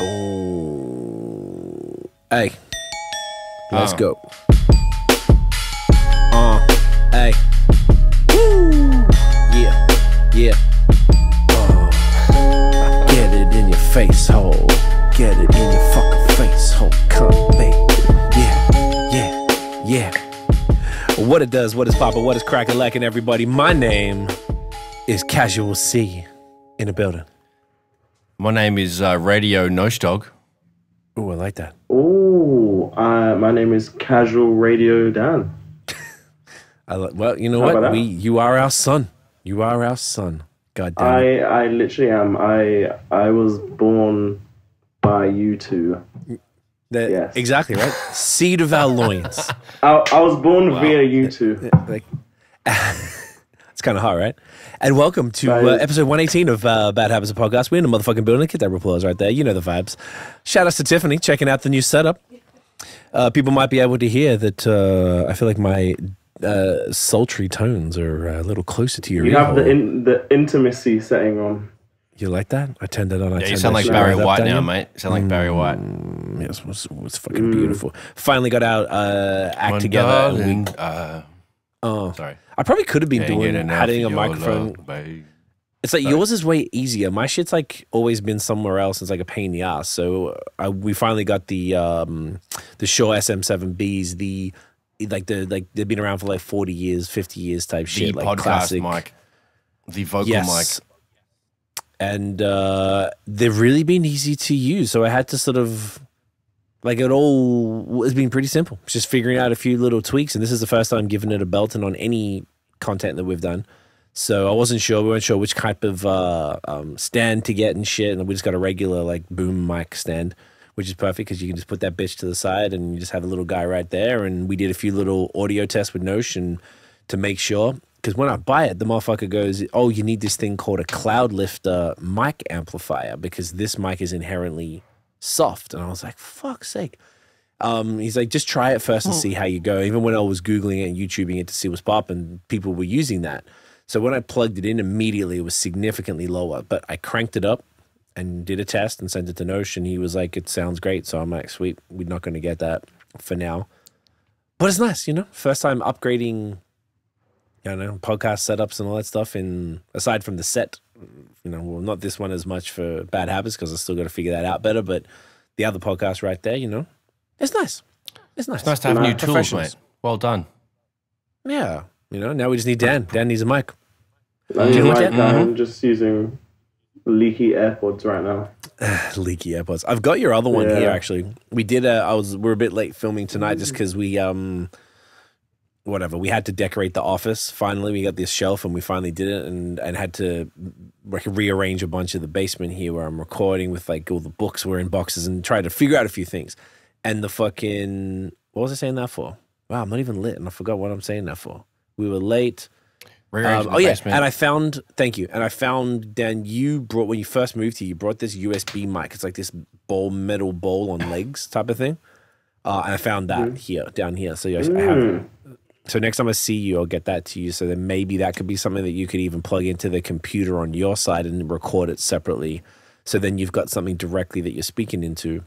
Oh, hey, let's go. Hey, woo, yeah, yeah. Get it in your face hole. Get it in your fucking face hole. Come, baby. Yeah. What it does, what is poppin', what is crackin' lackin', everybody? My name is Casual C in the building. My name is Radio Nosh Dog. Ooh, I like that. Ooh, my name is Casual Radio Dahn. Well, you know what? You are our son. You are our son. God damn it. I literally am. I was born by you two. Yes. Exactly, right? Seed of our loins. I was born via you two. It's kind of hot, right? And welcome to episode 118 of Bad Habits of Podcast. We're in the motherfucking building. Get that applause right there. You know the vibes. Shout outs to Tiffany checking out the new setup. People might be able to hear that I feel like my sultry tones are a little closer to your ear. You have the intimacy setting on. You like that? I turned it on. Yeah, you sound like Barry White now, mate. You sound like Barry White. Yes, it was fucking beautiful. Finally got our act together. Darling, sorry. I probably could have been having a microphone. It's like yours is way easier. My shit's like always been somewhere else. It's like a pain in the ass. So we finally got the Shure SM7Bs. They've been around for like 40 years, 50 years type shit. The like podcast classic mic, the vocal mic. And they've really been easy to use. So I had to sort of, like, it all has been pretty simple. It's just figuring out a few little tweaks. And this is the first time giving it a belt and on any content that we've done. So I wasn't sure. We weren't sure which type of stand to get and shit. And we just got a regular, like, boom mic stand, which is perfect because you can just put that bitch to the side and you just have a little guy right there. And we did a few little audio tests with Notion to make sure. Because when I buy it, the motherfucker goes, oh, you need this thing called a cloud lifter mic amplifier because this mic is inherently soft. And I was like, fuck's sake. He's like, just try it first and see how you go. Even when I was Googling it and YouTubing it to see what's popping, people were using that. So when I plugged it in, immediately it was significantly lower. But I cranked it up and did a test and sent it to Notion. He was like, it sounds great. So I'm like, sweet, we're not going to get that for now. But it's nice, you know? First time upgrading, you know, podcast setups and all that stuff. And aside from the set, you know, well, not this one as much for Bad Habits because I still got to figure that out better. But the other podcast right there, you know, it's nice. It's nice. It's nice to have new tools, mate. Well done. Yeah. You know, now we just need Dan. Dan needs a mic. I'm just using leaky AirPods right now. Leaky AirPods. I've got your other one here, actually. We did we're a bit late filming tonight just because we, we had to decorate the office. Finally, we got this shelf and we finally did it and had to rearrange a bunch of the basement here where I'm recording with like all the books were in boxes and try to figure out a few things. And the fucking, what was I saying that for? Wow, I'm not even lit and I forgot what I'm saying that for. We were late. Basement. And I found, thank you. And I found, Dan, when you first moved here, you brought this USB mic. It's like this metal bowl on legs type of thing. And I found that down here. So I have. So next time I see you, I'll get that to you. So then maybe that could be something that you could even plug into the computer on your side and record it separately. So then you've got something directly that you're speaking into,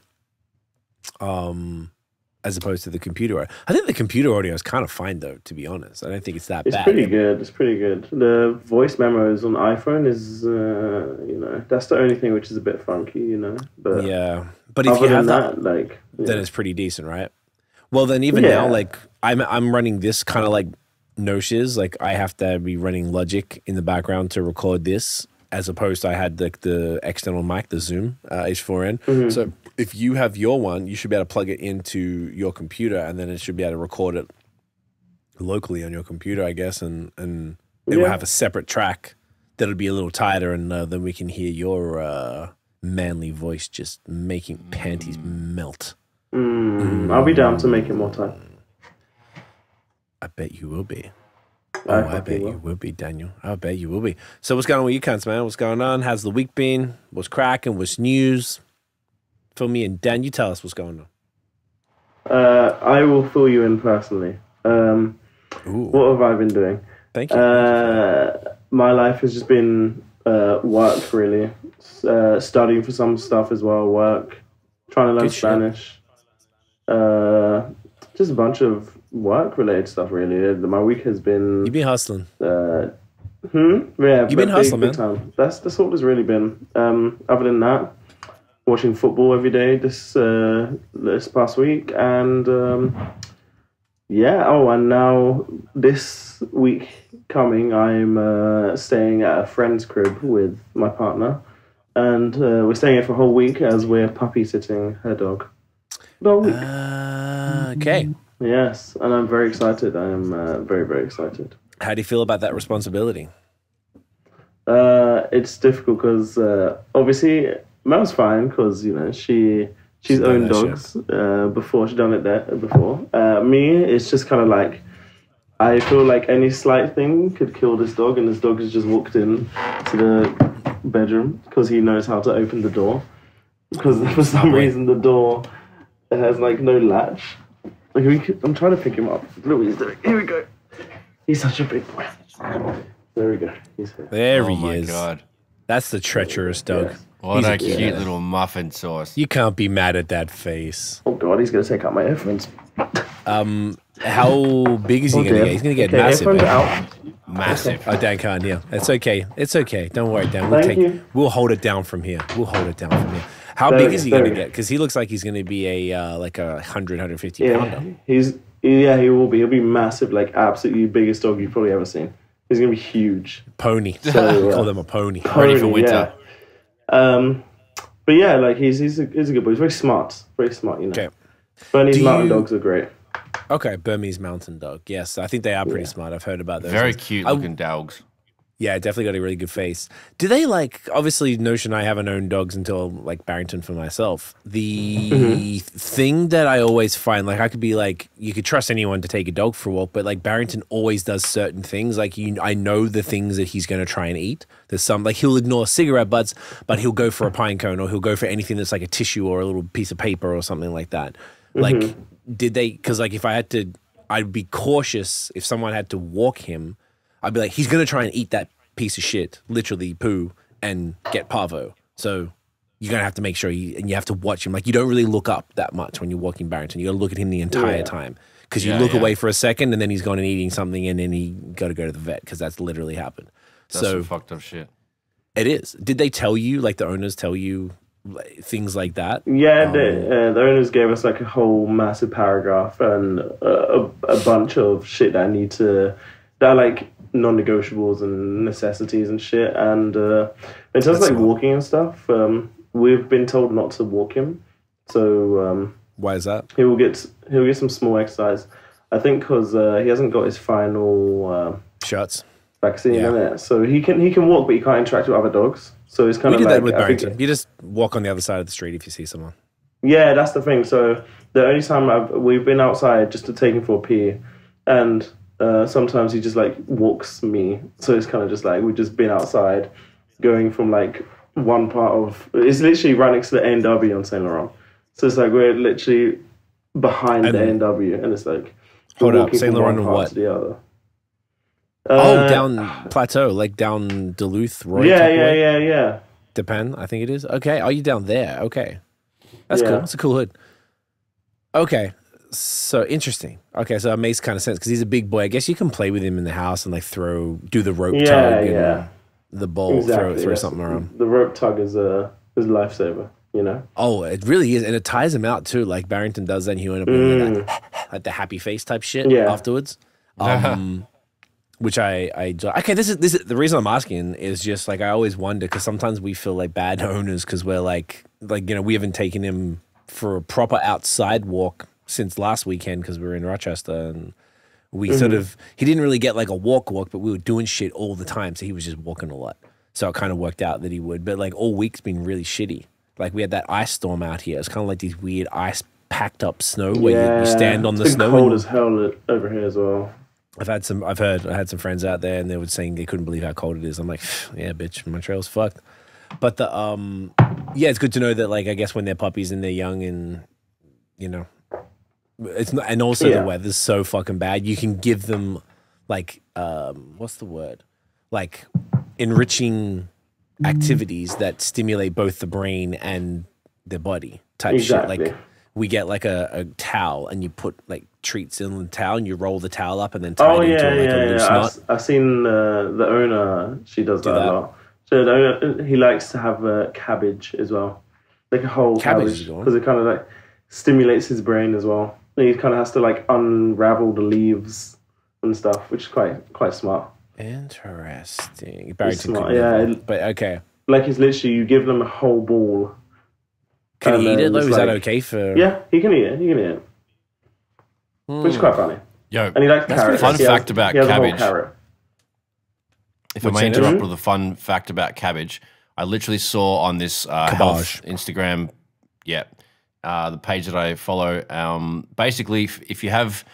as opposed to the computer. I think the computer audio is kind of fine, though, to be honest. I don't think it's that bad. It's pretty good. It's pretty good. The voice memos on iPhone is, you know, that's the only thing which is a bit funky, you know. But yeah. But if you have that, like, then it's pretty decent, right? Well, then even now, like, I'm running this kind of like no shiz. Like I have to be running Logic in the background to record this, as opposed to I had the external mic, the Zoom H4n. So if you have your one, you should be able to plug it into your computer, and then it should be able to record it locally on your computer, I guess, and it will have a separate track that'll be a little tighter, and then we can hear your manly voice just making panties melt. I'll be down to make it more tight. I bet you will be. I bet you will be, Daniel. I bet you will be. So what's going on with you cunts, man? What's going on? How's the week been? What's cracking? What's news? Fill me in. Dan, you tell us what's going on. I will fill you in personally. What have I been doing? Thank you. My life has just been work, really. studying for some stuff as well, work, trying to learn Good shit. Spanish. Just a bunch of work-related stuff, really. My week has been... You've been hustling. Yeah, You've been hustling, big man. time. That's all it's really been. Other than that, watching football every day this past week, and and now this week coming, I'm staying at a friend's crib with my partner, and we're staying here for a whole week as we're puppy sitting her dog. The whole week. Okay. Yes, and I'm very excited. I am very, very excited. How do you feel about that responsibility? It's difficult because obviously Mel's fine because she's owned dogs before. She's done it there before. Me, it's just kind of like I feel like any slight thing could kill this dog, and this dog has just walked in to the bedroom because he knows how to open the door. Because for some reason the door has like no latch. I'm trying to pick him up. Look what he's doing. Here we go. He's such a big boy. There we go. He's here. There he my is. God. That's the treacherous dog. Yes. What a cute little muffin sauce. You can't be mad at that face. Oh God, he's gonna take out my earphones. How big is he going to get? He's going to get massive. Earphones Eh? are out. Massive. Oh, Dan can't hear. It's okay. It's okay. Don't worry, Dan. Thank you. We'll hold it down from here. We'll hold it down from here. How There big we is go, he there going to we go. get? Because he looks like he's going to be a like a 150 Yeah, pounder. he will be. He'll be massive, like absolutely biggest dog you've probably ever seen. He's gonna be huge. Pony. So, Call them a pony. Ready for winter. Yeah. But yeah, like he's a good boy. He's very smart, you know. Okay. Bernese Do mountain you- dogs are great. Okay, Burmese mountain dog. Yes, I think they are pretty smart. I've heard about those. Very ones. cute looking dogs. Yeah, definitely got a really good face. Do they like, obviously, notion I haven't owned dogs until like Barrington for myself. The thing that I always find, like I could be like, you could trust anyone to take a dog for a walk, but like Barrington always does certain things. Like I know the things that he's going to try and eat. There's some, like he'll ignore cigarette butts, but he'll go for a pine cone or he'll go for anything that's like a tissue or a little piece of paper or something like that. Like, did they, because like if I had to, I'd be cautious if someone had to walk him. I'd be like, he's going to try and eat that piece of shit, literally poo, and get parvo. So you're going to have to make sure and you have to watch him. Like, you don't really look up that much when you're walking Barrington. You got to look at him the entire time. Because you look away for a second and then he's gone and eating something and then he got to go to the vet because that's literally happened. That's some fucked up shit. It is. Did they tell you, like the owners tell you like, things like that? Yeah, the owners gave us like a whole massive paragraph and a bunch of shit that I need to, that are like non-negotiables and necessities and shit. And in terms of like walking and stuff, we've been told not to walk him. So why is that? he'll get some small exercise. I think because he hasn't got his final Shots. vaccine Yeah. in it, so he can walk, but he can't interact with other dogs. So it's kind We of did like that with I think- Barrington. You just walk on the other side of the street if you see someone. Yeah, that's the thing. So the only time we've been outside just to take him for a pee, and sometimes he just like walks me. So it's kind of just like we've just been outside, going from like one part of it's literally right next to the A&W on Saint Laurent. So it's like we're literally behind the A&W, and it's like Hold we're up, walking Saint from Laurent one and part what? to the other. Down Plateau, like down Duluth, Roy. Yeah. Depend, I think it is. Okay, are you down there? Okay, that's Yeah. cool. It's a cool hood. Okay, so interesting. Okay, so it makes kind of sense because he's a big boy. I guess you can play with him in the house and like do the rope tug and the ball, throw something around. The rope tug is a lifesaver, you know. Oh, it really is, and it ties him out too. Like Barrington does that, and he end up doing that, like the happy face type shit afterwards. Which I enjoy. Okay, this is the reason I'm asking is just like I always wonder because sometimes we feel like bad owners because we're like we haven't taken him for a proper outside walk since last weekend because we were in Rochester and we he didn't really get like a walk, but we were doing shit all the time, so he was just walking a lot. So it kind of worked out that he would, but like all week's been really shitty. Like we had that ice storm out here. It's kind of like these weird ice packed up snow where you stand on the It's snow. been cold as hell over here as well. I had some friends out there and they were saying they couldn't believe how cold it is. I'm like, yeah, bitch, Montreal's fucked. But it's good to know that like I guess when they're puppies and they're young and it's not, and also the weather's so fucking bad. You can give them like what's the word? Like enriching activities that stimulate both the brain and the body type shit. Like we get like a towel and you put like treats in the towel and you roll the towel up and then tie it into like a loose knot. I've seen the owner, she does that a lot. So the owner, he likes to have cabbage as well. Like a whole cabbage because it kind of like stimulates his brain as well. And he kind of has to like unravel the leaves and stuff, which is quite smart. Interesting. Smart, yeah. But okay. Like it's literally, you give them a whole ball. Can he eat it though? Is that okay for... Yeah, he can eat it. Which is quite funny. Yo, and he likes carrots. Fun fact about cabbage. If I may interrupt with a fun fact about cabbage, I literally saw on this health Instagram, the page that I follow, basically if you have,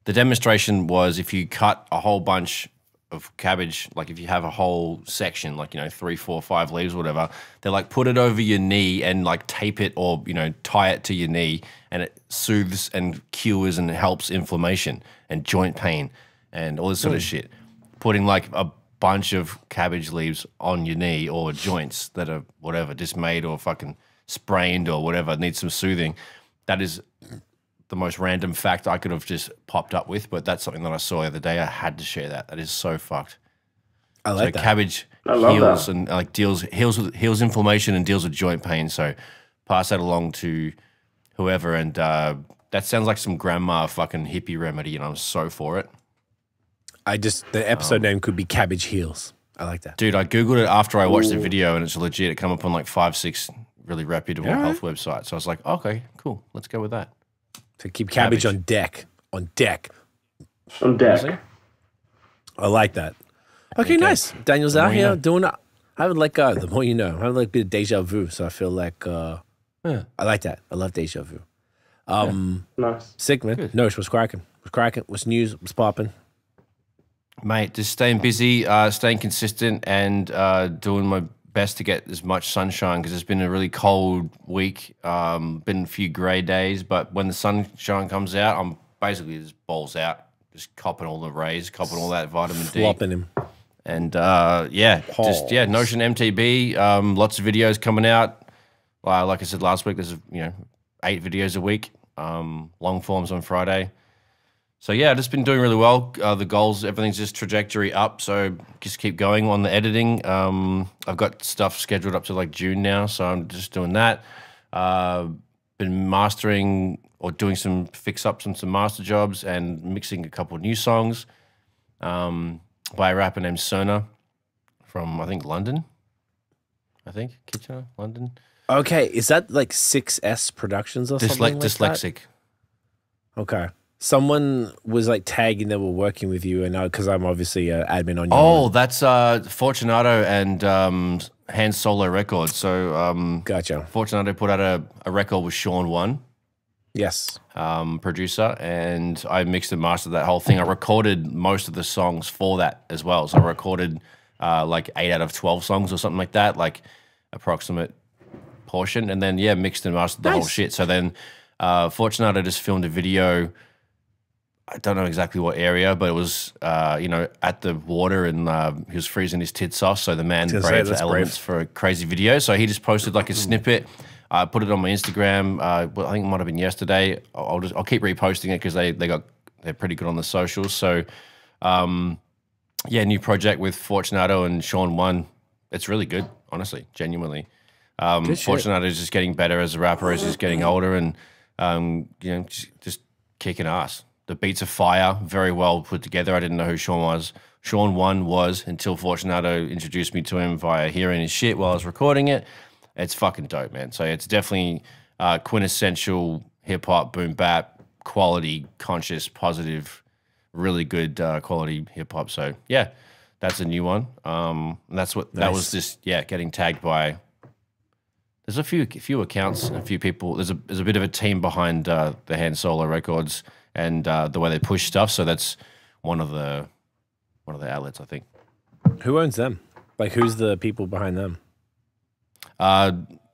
the demonstration was if you cut a whole bunch of cabbage, like if you have a whole section, like, 3, 4, 5 leaves or whatever, they like put it over your knee and like tape it or, tie it to your knee, and it soothes and cures and helps inflammation and joint pain and all this sort of shit. Putting like a bunch of cabbage leaves on your knee or joints that are whatever, dismayed or fucking sprained or whatever, needs some soothing. That is the most random fact I could have just popped up with, but that's something that I saw the other day. I had to share that. That is so fucked. I like that. I Cabbage heals and like heals inflammation and deals with joint pain. So pass that along to whoever, and that sounds like some grandma fucking hippie remedy, and I'm so for it. The episode name could be Cabbage Heals. I like that. Dude, I Googled it after I watched the video, and it's legit. It came up on like 5, 6 really reputable health websites. So I was like, okay, cool. Let's go with that. To keep cabbage on deck. On deck. On deck. I like that. Okay, nice. Daniel's out here doing it. I would like, the more you know, I would like a bit of deja vu. So I feel like, I like that. I love deja vu. Nice. Sick, man. Good. Nosh, what's cracking? What's cracking? What's news? What's popping? Mate, just staying busy, staying consistent, and doing my best to get as much sunshine, because it's been a really cold week. Been a few grey days, but when the sunshine comes out, I'm basically just balls out, just copping all the rays, copping all that vitamin D. Flopping him. And Notion MTB, lots of videos coming out. Like I said last week, there's 8 videos a week, long forms on Friday. So yeah, I've just been doing really well. The goals, everything's just trajectory up. So just keep going on the editing. I've got stuff scheduled up to like June now, so I'm just doing that. Been mastering or doing some fix-ups on some master jobs and mixing a couple of new songs by a rapper named Sona from, I think, London. Kitchener, London. Okay, is that like 6S Productions or something like Dyslexic. That? Okay. Someone was like tagging they were working with you, and because I'm obviously an admin on your Oh, that's Fortunato and Hand Solo Records. So gotcha. Fortunato put out a record with Sean One. Yes. Producer, and I mixed and mastered that whole thing. I recorded most of the songs for that as well. So I recorded like 8 out of 12 songs or something like that, like approximate portion, and then mixed and mastered the whole shit. So then Fortunato just filmed a video. I don't know exactly what area, but it was, at the water, and he was freezing his tits off. So the man braved the elements for a crazy video. So he just posted like a snippet. I put it on my Instagram. I think it might have been yesterday. I'll keep reposting it because they're pretty good on the socials. So, new project with Fortunato and Sean One. It's really good, honestly, genuinely. Fortunato is just getting better as a rapper as he's getting older, and just kicking ass. The beats are fire, very well put together. I didn't know who Sean One was until Fortunato introduced me to him via hearing his shit while I was recording it. It's fucking dope, man. So it's definitely quintessential hip-hop, boom bap, quality, conscious, positive, really good quality hip-hop. So, yeah, that's a new one. And that's what that was just, getting tagged by. There's a few accounts, a few people. There's a bit of a team behind the Hand Solo Records and the way they push stuff. So that's one of the outlets, I think. Who owns them? Like, who's the people behind them?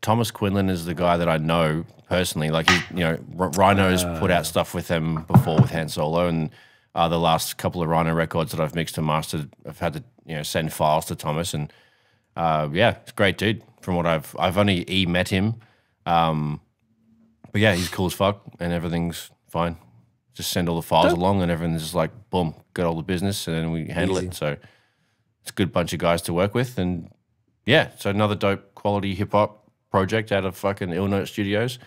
Thomas Quinlan is the guy that I know personally. Like, Rhino's put out stuff with them before with Han Solo, and the last couple of Rhino records that I've mixed and mastered, I've had to send files to Thomas, and yeah, it's a great dude. From what I've only met him, but yeah, he's cool as fuck, and everything's fine. Just send all the files along, and everything's just like boom, got all the business, and then we handle it. So it's a good bunch of guys to work with, and yeah, so another dope quality hip hop project out of fucking Ill Note Studios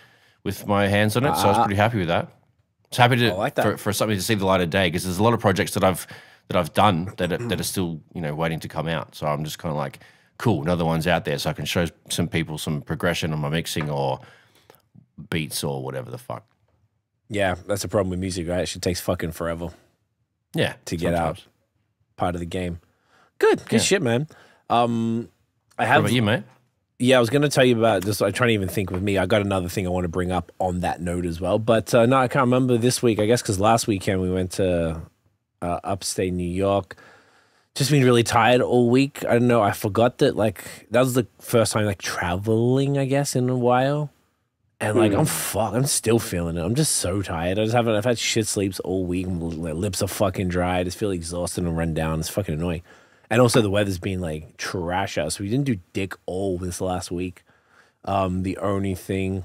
with my hands on it. So I was pretty happy with that. I was happy to for something to see the light of day, because there's a lot of projects that I've done that are still waiting to come out. So I'm just kind of like, cool, another one's out there, so I can show some people some progression on my mixing or beats or whatever the fuck. Yeah, that's the problem with music, right? It should takes fucking forever. Yeah, to get out. Part of the game. Good shit, man. I have. What about you, mate? Yeah, I was going to tell you about this. I'm trying to even think with me. I got another thing I want to bring up on that note as well. But no, I can't remember this week. I guess because last weekend we went to upstate New York. Just been really tired all week. I don't know. I forgot that that was the first time traveling, I guess, in a while. And I'm still feeling it. I'm just so tired. I've had shit sleeps all week. My lips are fucking dry. I just feel exhausted and run down. It's fucking annoying. And also the weather's been trash out. So we didn't do dick all this last week. The only thing,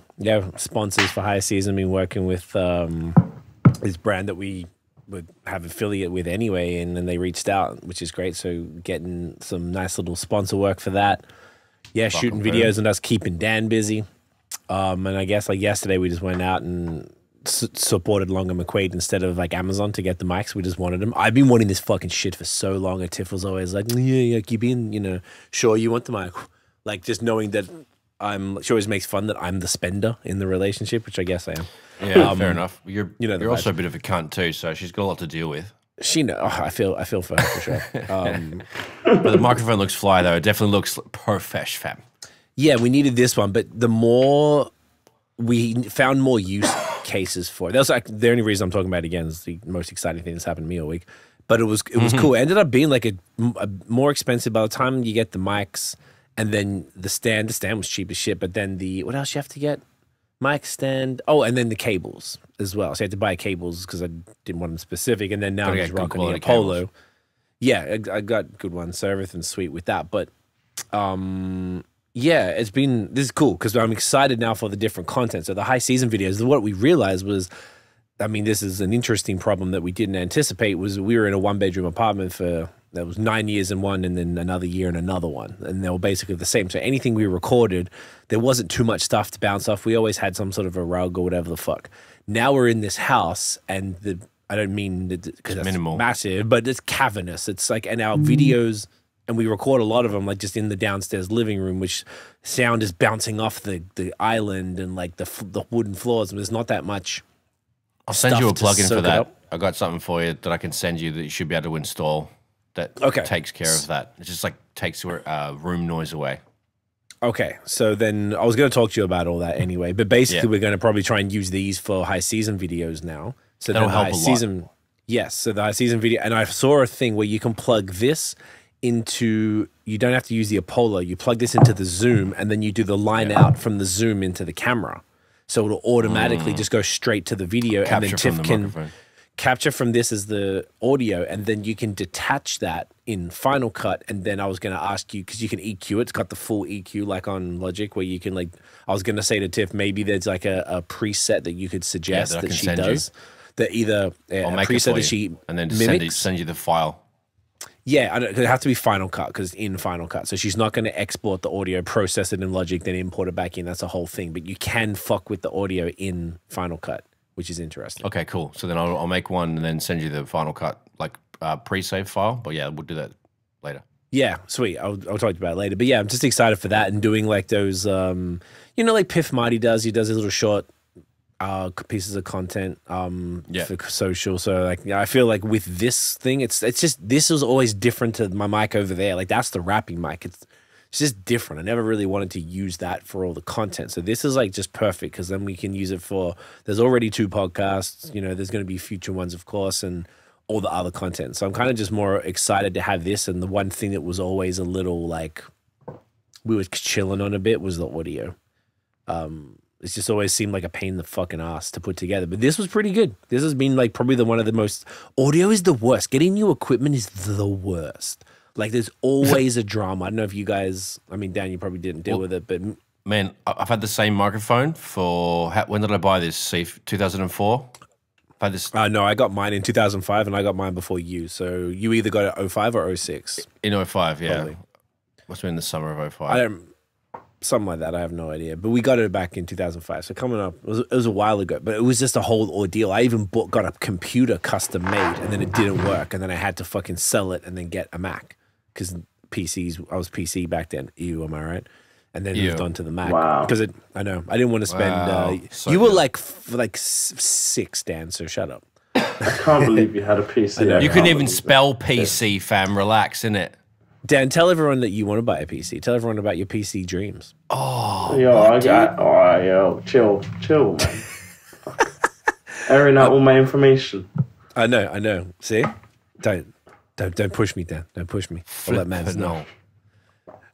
sponsors for high season. Been working with this brand that we would have affiliate with anyway, and then they reached out, which is great. So getting some nice little sponsor work for that. Yeah, shooting videos and us keeping Dan busy. And I guess yesterday we just went out and supported Long and McQuaid instead of Amazon to get the mics. We just wanted them. I've been wanting this fucking shit for so long. And Tiff was always like, yeah, keep in, sure you want the mic. Just knowing that she always makes fun that I'm the spender in the relationship, which I guess I am. Yeah, fair enough. You're also a bit of a cunt too, so she's got a lot to deal with. She knows. I feel for her for sure. But the microphone looks fly though. It definitely looks profesh, fam. Yeah, we needed this one, but the more we found more use cases for it. That was the only reason I'm talking about it again is the most exciting thing that's happened to me all week. But it was cool. It ended up being a more expensive by the time you get the mics and then the stand. The stand was cheap as shit, but then what else you have to get? Mic stand. Oh, and then the cables as well. So I had to buy cables because I didn't want them specific. And then now I'm just rocking the Apollo. Yeah, I got good ones. So everything's sweet with that. But yeah, this is cool because I'm excited now for the different content. So the high season videos, what we realized was, this is an interesting problem that we didn't anticipate, was we were in a 1-bedroom apartment that was 9 years in one and then another year in another one. And they were basically the same. So anything we recorded, there wasn't too much stuff to bounce off. We always had some sort of a rug or whatever the fuck. Now we're in this house and I don't mean because it's minimal, massive, but it's cavernous. It's and our videos... And we record a lot of them just in the downstairs living room, which sound is bouncing off the island and the wooden floors. And there's not that much. I'll send you a plugin for that. I got something for you that I can send you that you should be able to install that takes care of that. It just takes room noise away. Okay, so then I was going to talk to you about all that anyway. But basically, we're going to probably try and use these for high season videos now. So that'll help a lot. Yes, so the high season video. And I saw a thing where you can plug this into, you don't have to use the Apollo, you plug this into the Zoom and then you do the line out from the Zoom into the camera, so it'll automatically just go straight to the video, and then Tiff can capture from this as the audio, and then you can detach that in Final Cut. And then I was going to ask you, because you can EQ, it's got the full EQ like on Logic, where you can I was going to say to Tiff, maybe there's a preset that you could suggest that she does that either I'll make preset it for that she and then mimics. send you the file. Yeah, it have to be Final Cut because it's in Final Cut. So she's not going to export the audio, process it in Logic, then import it back in. That's a whole thing. But you can fuck with the audio in Final Cut, which is interesting. Okay, cool. So then I'll make one and then send you the Final Cut pre-save file. But yeah, we'll do that later. Yeah, sweet. I'll talk to you about it later. But yeah, I'm just excited for that and doing those, Piff Marty does. He does his little short pieces of content for social. So I feel with this thing, it's just, this was always different to my mic over there. That's the rapping mic. It's just different. I never really wanted to use that for all the content. So this is just perfect because then we can use it for, there's already 2 podcasts, there's going to be future ones, of course, and all the other content. So I'm kind of just more excited to have this. And the one thing that was always a little we were chilling on a bit was the audio. It's just always seemed like a pain in the fucking ass to put together. But this was pretty good. This has been probably one of the most, audio is the worst. Getting new equipment is the worst. Like there's always a drama. I don't know if you guys, I mean, Dan, you probably didn't deal with it, but man, I've had the same microphone for, when did I buy this? See, 2004? I've had this. No, I got mine in 2005 and I got mine before you. So you either got it 05 or 06. In 05, yeah. Probably. Must have been the summer of 05. I don't, something like that. I have no idea. But we got it back in 2005. So coming up, it was a while ago, but it was just a whole ordeal. I even got a computer custom made and then it didn't work. And then I had to fucking sell it and then get a Mac because PCs, I was PC back then. Ew, am I right? And then moved on to the Mac. Wow. Because I know, I didn't want to spend, So you were good. like 6, Dan, so shut up. I can't believe you had a PC. You couldn't even spell PC, fam. Relax, innit? Dan, tell everyone that you want to buy a PC. Tell everyone about your PC dreams. Oh, Yo, chill, man. Airing out all my information. I know. See? Don't push me, Dan. Don't push me. I'll let Mans know.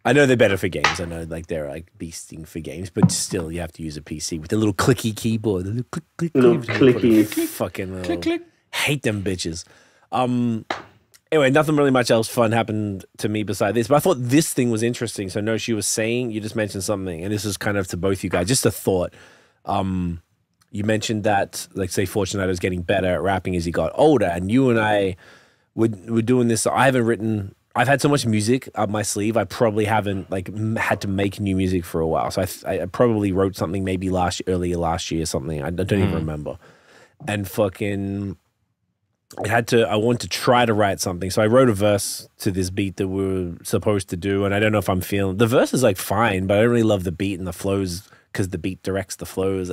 I know they're better for games. I know like they're like beasting for games, but still you have to use a PC with a little clicky keyboard. A little clicky. Fucking little, click. Hate them bitches. Anyway, nothing really much else fun happened to me beside this, but I thought this thing was interesting. So no, she was saying, you just mentioned something, and this is kind of to both you guys, just a thought. You mentioned that, like, say, Fortunato is getting better at rapping as he got older, and you and I were doing this. I've had so much music up my sleeve. I probably haven't like had to make new music for a while. So I probably wrote something maybe earlier last year or something. I don't even remember. And fucking, I wanted to try to write something. So I wrote a verse to this beat that we were supposed to do. And I don't know if I'm feeling, the verse is like fine, but I don't really love the beat and the flows because the beat directs the flows.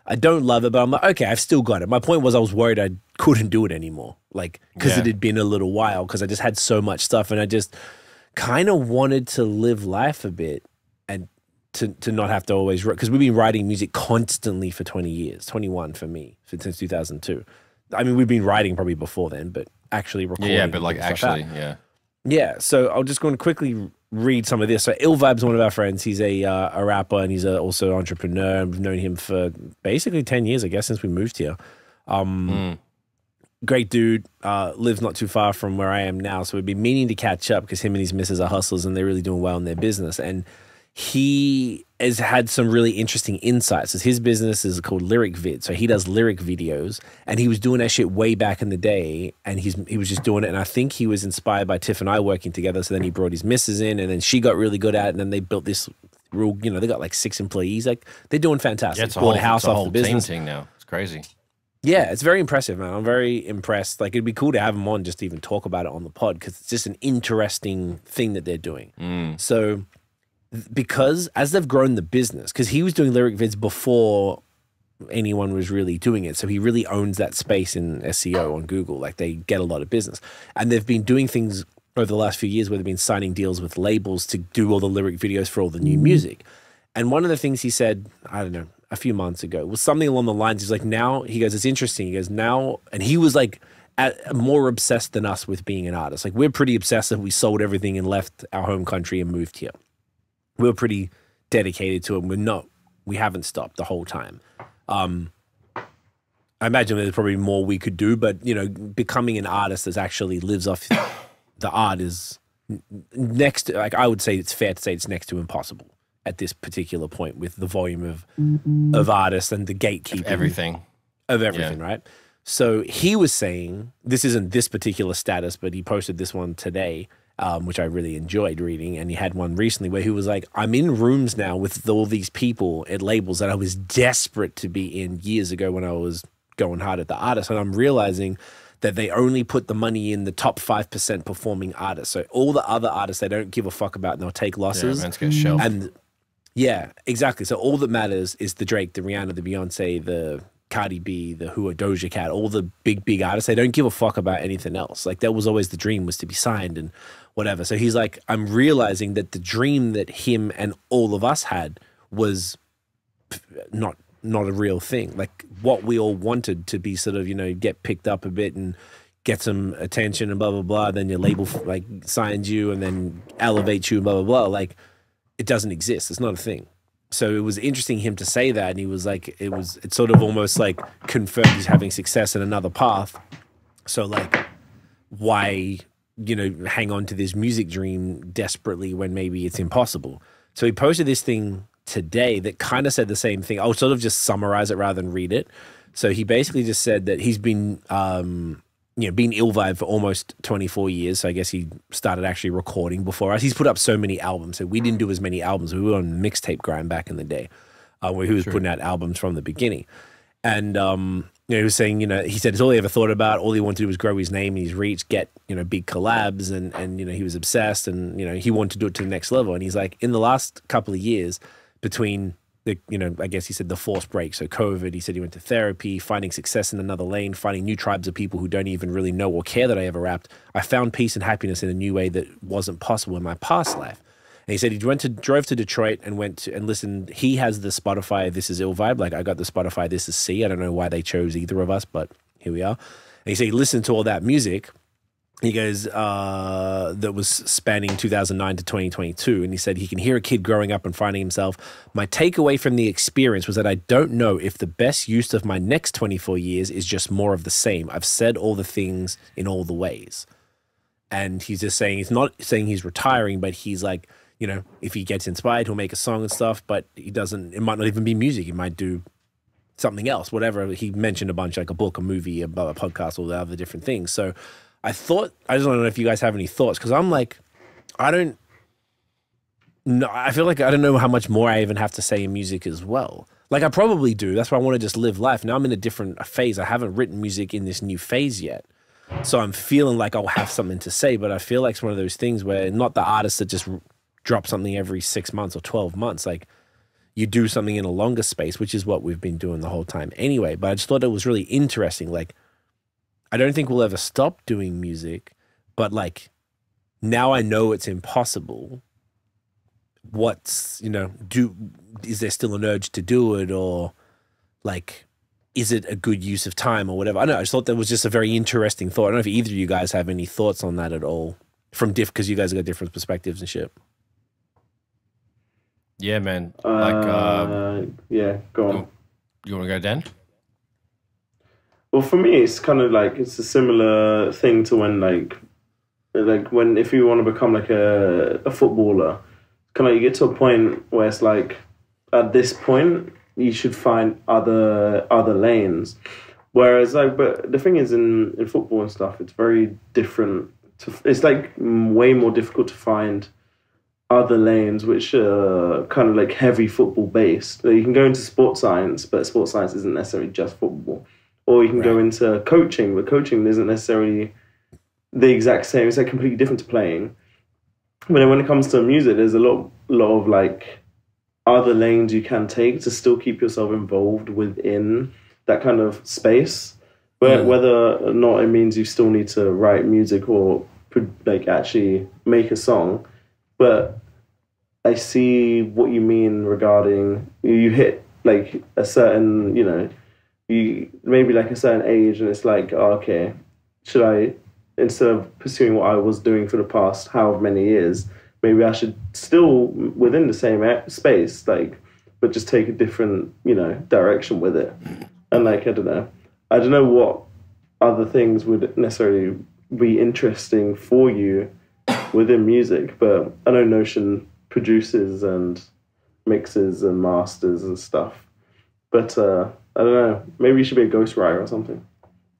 I don't love it, but I'm like, okay, I've still got it. My point was I was worried I couldn't do it anymore. Like, because it had been a little while, because I just had so much stuff and I just kind of wanted to live life a bit and to not have to always, because we've been writing music constantly for 20 years, 21 for me, since 2002. I mean, we've been writing probably before then, but actually recording. Yeah, but like actually, yeah. Yeah, so I'll just go and quickly read some of this. So Ill Vibe's one of our friends. He's a rapper and he's also an entrepreneur. We've known him for basically 10 years, I guess, since we moved here. Great dude, lives not too far from where I am now. So we've been meaning to catch up because him and his missus are hustlers and they're really doing well in their business. And he has had some really interesting insights. His business is called Lyric Vid. So he does lyric videos and he was doing that shit way back in the day and he was just doing it. And I think he was inspired by Tiff and I working together. So then he brought his missus in and then she got really good at it. And then they built this real, they got like 6 employees. Like they're doing fantastic. Yeah, it's a Bought whole, house off the business. team now. It's crazy. Yeah, it's very impressive, man. I'm very impressed. Like, it'd be cool to have them on just to even talk about it on the pod because it's just an interesting thing that they're doing. So, because as they've grown the business, because he was doing lyric vids before anyone was really doing it, so he really owns that space in SEO on Google. Like, they get a lot of business. And they've been doing things over the last few years where they've been signing deals with labels to do all the lyric videos for all the new music. And one of the things he said, I don't know, a few months ago was something along the lines. He's like, now, he goes, it's interesting. He goes, now, and he was like more obsessed than us with being an artist. Like, we're pretty obsessive. We sold everything and left our home country and moved here. We're pretty dedicated to it. We haven't stopped the whole time. I imagine there's probably more we could do, but, becoming an artist that actually lives off the art is next to, like, I would say it's fair to say it's next to impossible at this particular point with the volume of artists and the gatekeeping of everything, right? So he was saying, this isn't this particular status, but he posted this one today, which I really enjoyed reading. And he had one recently where he was like, I'm in rooms now with all these people at labels that I was desperate to be in years ago when I was going hard at the artist. And I'm realizing that they only put the money in the top 5% performing artists. So all the other artists they don't give a fuck about and they'll take losses. Yeah, man's get shelved. And yeah, exactly. So all that matters is the Drake, the Rihanna, the Beyonce, the Cardi B, the Hua, Doja Cat, all the big artists. They don't give a fuck about anything else. Like, that was always the dream, was to be signed and whatever. So he's like, I'm realizing that the dream that him and all of us had was not a real thing. Like, what we all wanted to be sort of, get picked up a bit and get some attention and blah, blah, blah. Then your label like signs you and then elevates you and blah, blah, blah. Like, it doesn't exist. It's not a thing. So it was interesting him to say that. And he was like, it sort of almost like confirmed he's having success in another path. So like, why you know, hang on to this music dream desperately when maybe it's impossible. So he posted this thing today that kind of said the same thing. I'll sort of just summarize it rather than read it. So he basically just said that he's been, you know, been ill vibe for almost 24 years. So I guess he started actually recording before us. He's put up so many albums. So we didn't do as many albums. We were on mixtape grind back in the day, where he was putting out albums from the beginning. And, you know, he was saying, you know, he said it's all he ever thought about. All he wanted to do was grow his name and his reach, get, you know, big collabs. And, you know, he was obsessed and, you know, he wanted to do it to the next level. And he's like, in the last couple of years between the, you know, I guess he said the forced break. So COVID, he said he went to therapy, finding success in another lane, finding new tribes of people who don't even really know or care that I ever rapped. I found peace and happiness in a new way that wasn't possible in my past life. And he said he drove to Detroit and went to, and listened. He has the Spotify This Is Ill vibe. Like I got the Spotify This Is C. I don't know why they chose either of us, but here we are. And he said he listened to all that music. He goes, that was spanning 2009 to 2022. And he said he can hear a kid growing up and finding himself. My takeaway from the experience was that I don't know if the best use of my next 24 years is just more of the same. I've said all the things in all the ways. And he's just saying, he's not saying he's retiring, but he's like, you know, if he gets inspired, he'll make a song and stuff, but he doesn't, it might not even be music. He might do something else, whatever. He mentioned a bunch, like a book, a movie, a podcast, all the other different things. So I thought, I just want to know if you guys have any thoughts, because I'm like, I don't know. I feel like I don't know how much more I even have to say in music as well. Like I probably do. That's why I want to just live life. Now I'm in a different phase. I haven't written music in this new phase yet. So I'm feeling like I'll have something to say, but I feel like it's one of those things where not the artists that just drop something every 6 months or 12 months. Like you do something in a longer space, which is what we've been doing the whole time anyway. But I just thought it was really interesting. Like, I don't think we'll ever stop doing music, but like now I know it's impossible. What's, you know, is there still an urge to do it, or like, is it a good use of time or whatever? I don't know. I just thought that was just a very interesting thought. I don't know if either of you guys have any thoughts on that at all from because you guys have got different perspectives and shit. Yeah, man. Yeah, go on. You want to go, Dan? Well, for me, it's kind of like, it's a similar thing to when like when, if you want to become like a footballer, kind of you get to a point where it's like, at this point, you should find other lanes. Whereas like, but the thing is in football and stuff, it's very different. It's like way more difficult to find other lanes which are kind of like heavy football based. You can go into sports science, but sports science isn't necessarily just football. Or you can go into coaching, but coaching isn't necessarily the exact same. It's like completely different to playing. But then when it comes to music, there's a lot of like other lanes you can take to still keep yourself involved within that kind of space. But whether or not it means you still need to write music or like actually make a song. But I see what you mean regarding you hit like a certain, you know, you maybe like a certain age and it's like, oh, okay, should I, instead of pursuing what I was doing for the past however many years, maybe I should still within the same space, like, but just take a different, you know, direction with it. And like, I don't know what other things would necessarily be interesting for you within music, but I know Notion produces and mixes and masters and stuff. But I don't know. Maybe you should be a ghostwriter or something.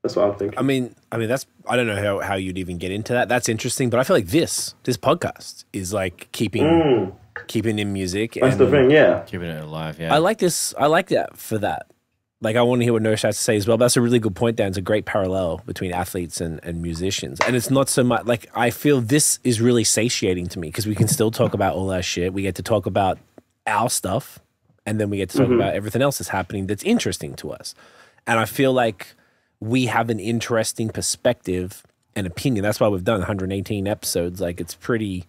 That's what I'm thinking. I mean, that's, I don't know how you'd even get into that. That's interesting, but I feel like this podcast is like keeping in music. That's the thing, yeah. Keeping it alive, yeah. I like this. I like that for that. Like, I want to hear what Nosh has to say as well. But that's a really good point, Dan. It's a great parallel between athletes and musicians. And it's not so much, like, I feel this is really satiating to me because we can still talk about all our shit. We get to talk about our stuff, and then we get to talk about everything else that's happening that's interesting to us. And I feel like we have an interesting perspective and opinion. That's why we've done 118 episodes. Like, it's pretty,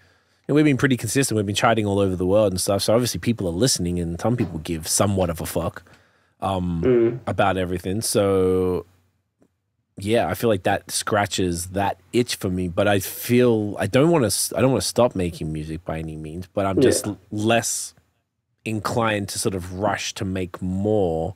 and we've been pretty consistent. We've been charting all over the world and stuff. So obviously people are listening, and some people give somewhat of a fuck about everything. So yeah, I feel like that scratches that itch for me. But I feel I don't want to stop making music by any means. But I'm just less inclined to sort of rush to make more,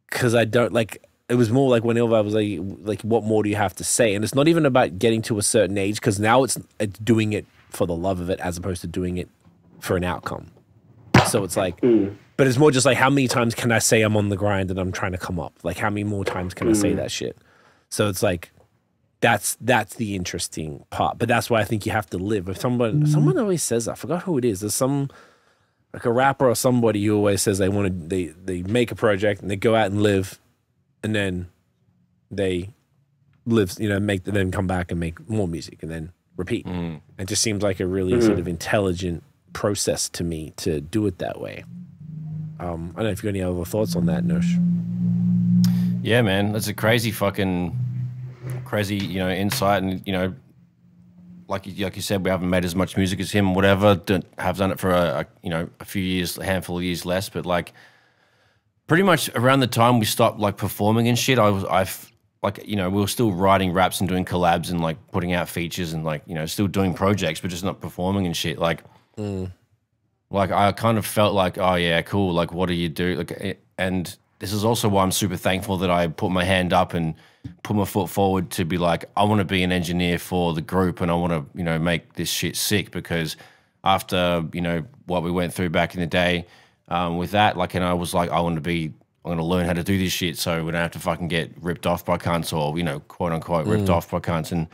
because I don't like. it was more like whenever I was like, what more do you have to say? And it's not even about getting to a certain age, because now it's doing it for the love of it as opposed to doing it for an outcome. So it's like, but it's more just like, how many times can I say I'm on the grind and I'm trying to come up? Like, how many more times can I say that shit? So it's like, that's the interesting part. But that's why I think you have to live. If someone always says that, I forgot who it is. There's some, like a rapper or somebody who always says they make a project and they go out and live, and then they live, then come back and make more music and then repeat. It just seems like a really sort of intelligent process to me to do it that way. I don't know if you got any other thoughts on that, Nush. Yeah, man, that's a crazy insight, and like you said, we haven't made as much music as him, whatever. Have done it for a few years, a handful of years less, but like pretty much around the time we stopped like performing and shit, we were still writing raps and doing collabs and like putting out features and like still doing projects, but just not performing and shit. Like, like I kind of felt like, oh yeah, cool. Like, what do you do? Like, and this is also why I'm super thankful that I put my hand up and put my foot forward to be like, I want to be an engineer for the group and I want to, make this shit sick, because after, what we went through back in the day with that, like, and I was like, I'm going to learn how to do this shit so we don't have to fucking get ripped off by cunts or, quote unquote, ripped off by cunts, and,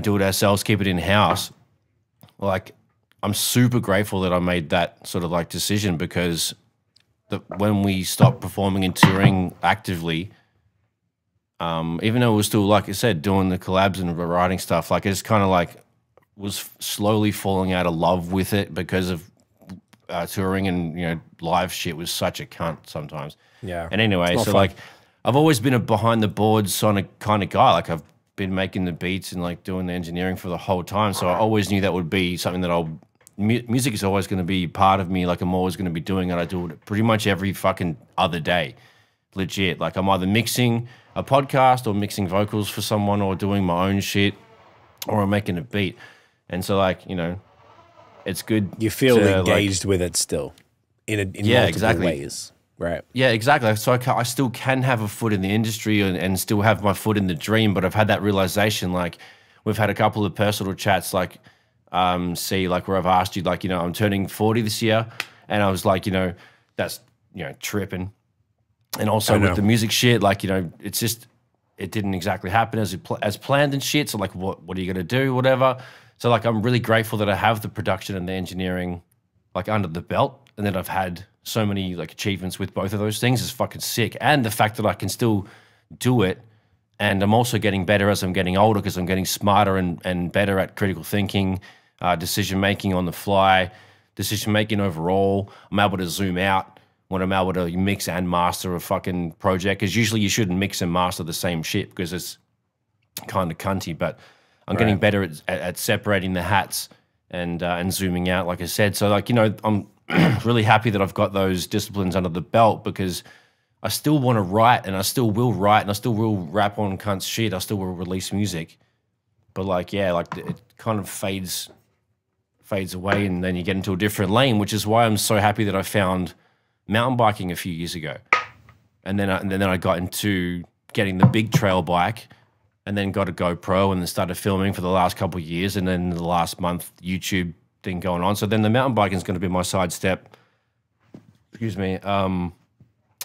do it ourselves, keep it in-house. Like, I'm super grateful that I made that sort of like decision, because when we stopped performing and touring actively, even though it was still, like I said, doing the collabs and writing stuff, like it's kind of like was slowly falling out of love with it because of touring and, live shit was such a cunt sometimes. Yeah. And anyway, so fun. Like I've always been a behind the boards kind of guy. Like I've been making the beats and like doing the engineering for the whole time. So I always knew that would be something that music is always going to be part of me. Like I'm always going to be doing it. I do it pretty much every fucking other day. Legit. Like I'm either mixing a podcast or mixing vocals for someone or doing my own shit or I'm making a beat. And so like, it's good. You feel engaged with it still in multiple ways. Right. Yeah, exactly. So I still can have a foot in the industry and still have my foot in the dream, but I've had that realization. Like we've had a couple of personal chats, like where I've asked you, like, I'm turning 40 this year, and I was like, that's tripping. And also with the music shit, like, it's just, it didn't exactly happen as planned and shit. So like, what are you going to do? Whatever. So like, I'm really grateful that I have the production and the engineering like under the belt, and that I've had so many like achievements with both of those things is fucking sick. And the fact that I can still do it. And I'm also getting better as I'm getting older, because I'm getting smarter and better at critical thinking, decision-making on the fly, decision-making overall. I'm able to zoom out when I'm able to mix and master a fucking project, because usually you shouldn't mix and master the same shit because it's kind of cunty, but I'm getting better at separating the hats and zooming out, like I said. So like, I'm really happy that I've got those disciplines under the belt, because I still want to write, and I still will write, and I still will rap on cunts shit. I still will release music. But like, yeah, like it kind of fades away, and then you get into a different lane, which is why I'm so happy that I found mountain biking a few years ago. And then I got into getting the big trail bike, and then got a GoPro, and then started filming for the last couple of years, and then the last month YouTube thing going on. So then the mountain biking is going to be my sidestep.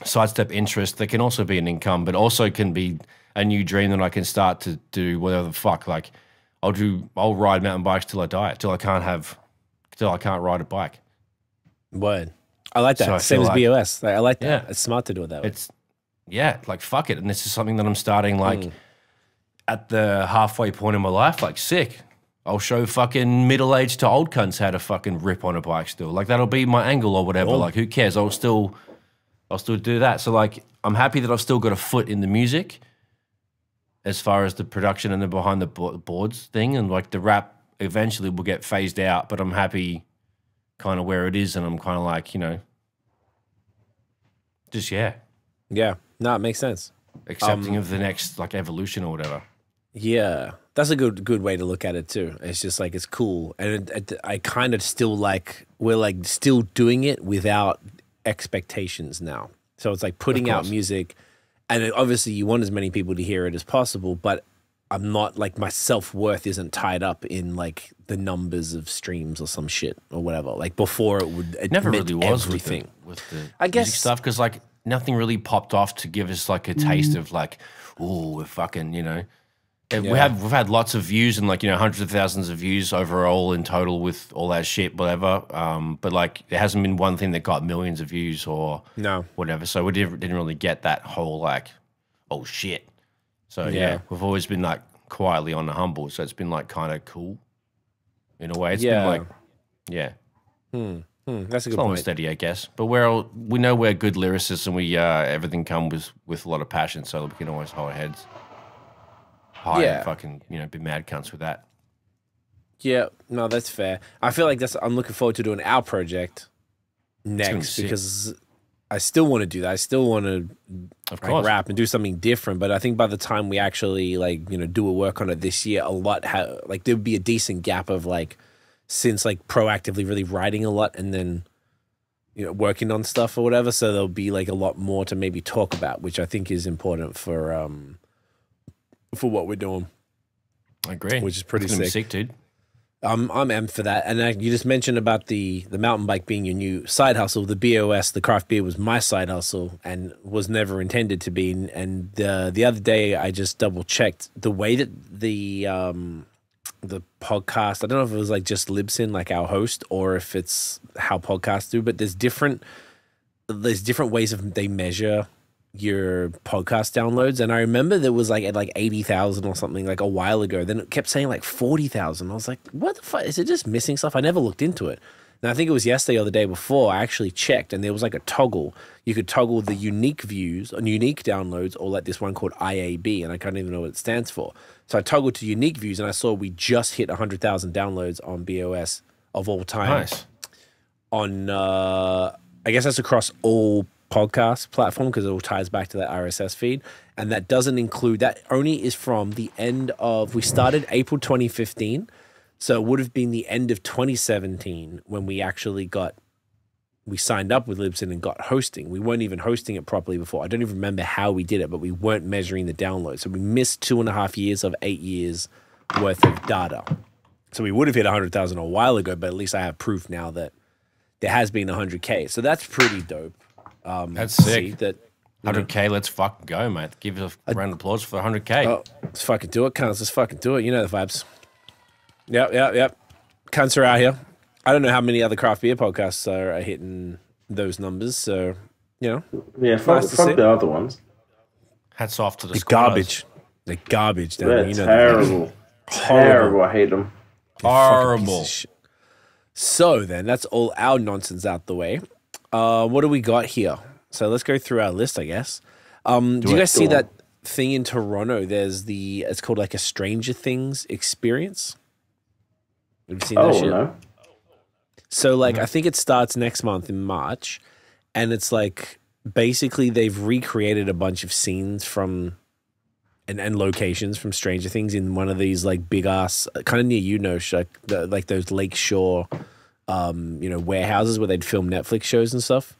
Sidestep interest that can also be an income, but also can be a new dream that I can start to do whatever the fuck. Like I'll ride mountain bikes till I die, till I can't ride a bike. Word. I like that. So same as BOS. I like that. Yeah. It's smart to do it that way. Like fuck it. And this is something that I'm starting like at the halfway point in my life. Like sick. I'll show fucking middle-aged to old cunts how to fucking rip on a bike still. Like that'll be my angle or whatever. Like who cares? I'll still do that. So like, I'm happy that I've still got a foot in the music as far as the production and the behind the boards thing. And like the rap eventually will get phased out, but I'm happy kind of where it is. And I'm kind of like, just, yeah. Yeah. No, it makes sense. Accepting of the next like evolution or whatever. Yeah. That's a good way to look at it too. It's just like, it's cool. And I kind of still like, we're like still doing it without expectations now. So it's like putting out music And obviously you want as many people to hear it as possible, but I'm not like my self-worth isn't tied up in like the numbers of streams or some shit or whatever. Like before it never really was everything. With the I guess music stuff, because like nothing really popped off to give us like a taste of like, oh, we're fucking, you know. We've had lots of views and like, you know, hundreds of thousands of views overall in total with all that shit, whatever. But like there hasn't been one thing that got millions of views or whatever. So we didn't really get that whole like, oh shit. So yeah, we've always been like quietly on the humble. So it's been like kind of cool in a way. It's been like, that's a good slow and point. steady, I guess. But we know we're good lyricists and we everything comes with a lot of passion, so we can always hold our heads high and fucking, you know, be mad cunts with that. Yeah, no, that's fair. I feel like I'm looking forward to doing our project next because I still want to do that. I still want to like, rap and do something different. But I think by the time we actually like, you know, do a work on it this year, like there would be a decent gap of like, since like proactively really writing a lot and then, you know, working on stuff or whatever. So there'll be like a lot more to maybe talk about, which I think is important for what we're doing. I agree. Which is pretty sick, dude. I'm amped for that. And you just mentioned about the mountain bike being your new side hustle. The BOS, the craft beer, was my side hustle and was never intended to be. And the other day, I just double checked the way that the podcast. I don't know if it was like just Libsyn, like our host, or if it's how podcasts do. But there's different ways of they measure your podcast downloads, and I remember there was like at like 80,000 or something like a while ago. Then it kept saying like 40,000. I was like, what the fuck? Is it just missing stuff? I never looked into it. And I think it was yesterday or the day before I actually checked, and there was like a toggle. You could toggle the unique views and unique downloads, or like this one called IAB, and I can't even know what it stands for. So I toggled to unique views, and I saw we just hit 100,000 downloads on BOS of all time. Nice. On I guess that's across all podcast platform because it all ties back to that RSS feed, and that doesn't include, that only is from the end of, we started April 2015, so it would have been the end of 2017 when we actually signed up with Libsyn and got hosting. We weren't even hosting it properly before. I don't even remember how we did it, but we weren't measuring the downloads, so we missed 2.5 years of 8 years worth of data. So we would have hit 100,000 a while ago, but at least I have proof now that there has been 100K, so that's pretty dope. That's sick. That 100K, let's fucking go, mate. Give us a round of applause for 100K. Oh, let's fucking do it, cunts. Let's fucking do it. You know the vibes. Yep. Cunts are out here. I don't know how many other craft beer podcasts are hitting those numbers, so, you know. Yeah, fuck the other ones. Hats off to the garbage. They're garbage. They're terrible. Terrible. I hate them. Horrible. So then, that's all our nonsense out the way. What do we got here? So let's go through our list, I guess. Do you guys see that thing in Toronto? It's called like a Stranger Things experience. Have you seen that shit? No. So like, I think it starts next month in March, and it's like basically they've recreated a bunch of scenes from and locations from Stranger Things in one of these like big ass, kind of near like those lakeshore warehouses where they'd film Netflix shows and stuff.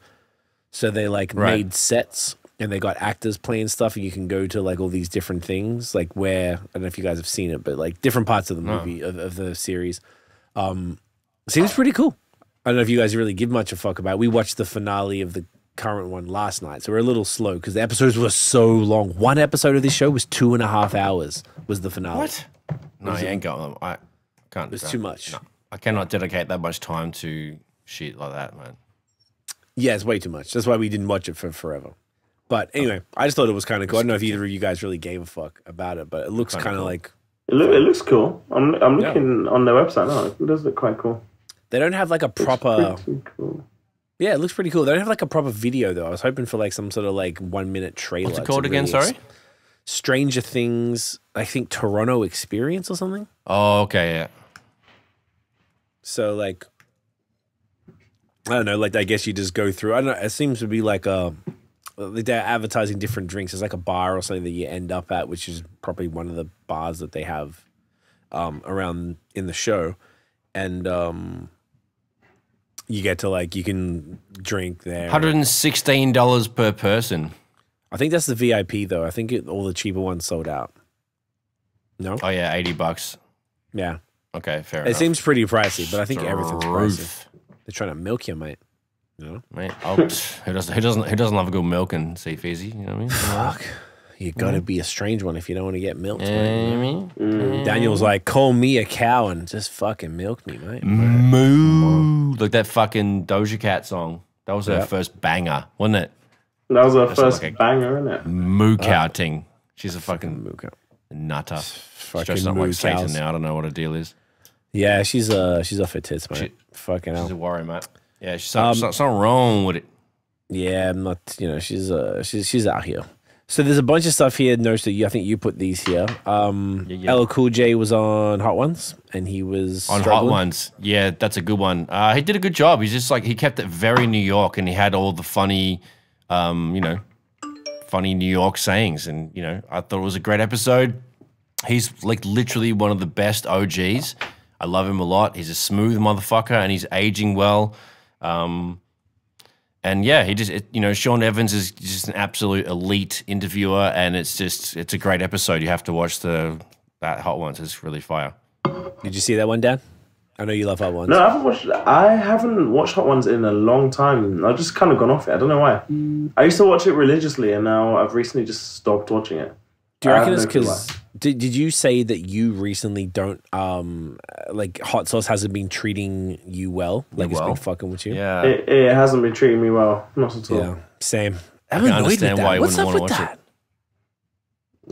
So they like made sets and they got actors playing stuff, and you can go to like all these different things, like where, I don't know if you guys have seen it, but like different parts of the movie of the series. Seems pretty cool. I don't know if you guys really give much a fuck about it. We watched the finale of the current one last night, so we're a little slow because the episodes were so long. One episode of this show was 2.5 hours was the finale. What? No, you ain't got them. I can't. It's too much. No. I cannot dedicate that much time to shit like that, man. Yeah, it's way too much. That's why we didn't watch it for forever. But anyway, I just thought it was kind of cool. I don't know if either of you guys really gave a fuck about it, but it looks kind of like... It looks cool. I'm looking on their website now. It does look quite cool. They don't have like a proper... Cool. Yeah, it looks pretty cool. They don't have like a proper video, though. I was hoping for like some sort of like 1 minute trailer. What's it called again, sorry? Stranger Things, I think Toronto Experience or something. Oh, okay, yeah. So like... I don't know, like I guess you just go through. I don't know. It seems to be like they're advertising different drinks. It's like a bar or something that you end up at, which is probably one of the bars that they have around in the show, and you get to like you can drink there. $116 per person. I think that's the VIP though. I think all the cheaper ones sold out. No? Oh yeah, $80. Yeah. Okay, fair enough. It seems pretty pricey, but I think everything's pricey. They're trying to milk you, mate. You know? Mate, who doesn't love a good milk and see Fizzy? You know what I mean? Fuck. You gotta be a strange one if you don't want to get milked. Daniel's like, call me a cow and just fucking milk me, mate. Moo. Like that fucking Doja Cat song. That was her first banger, wasn't it? That was her first banger, isn't it? Moo cow ting. She's a fucking moo cow. Nutter. Fucking not like Satan cows. now. I don't know what her deal is. Yeah, she's off her tits, mate. Fucking hell. She's a warrior, mate. Yeah, she's something wrong with it. Yeah, I'm not. You know, she's out here. So there's a bunch of stuff here. Notice that I think you put these here. LL Cool J was on Hot Ones, and he was on Hot Ones. Yeah, that's a good one. He did a good job. He's just like he kept it very New York, and he had all the funny, funny New York sayings, and I thought it was a great episode. He's like literally one of the best OGs. I love him a lot. He's a smooth motherfucker, and he's aging well. And yeah, he just, Sean Evans is just an absolute elite interviewer, and it's a great episode. You have to watch that Hot Ones. It's really fire. Did you see that one, Dan? I know you love Hot Ones. No, I haven't watched Hot Ones in a long time. I've just kind of gone off it. I don't know why. I used to watch it religiously, and now I've recently just stopped watching it. Do you reckon it's because... Did you say that you recently don't, like Hot Sauce hasn't been treating you well? Like it's been fucking with you? Yeah. It hasn't been treating me well. Not at all. Yeah, same. I can understand why you wouldn't want to watch it.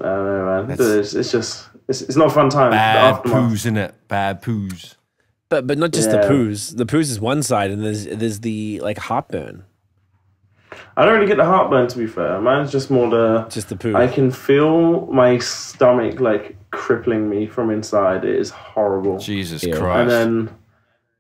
I don't know, man. It's not a fun time. Bad poos, innit? Bad poos. But not just the poos. The poos is one side, and there's the like heartburn. I don't really get the heartburn, to be fair. Mine's just more the poo. I can feel my stomach like crippling me from inside. It is horrible. Jesus Christ. And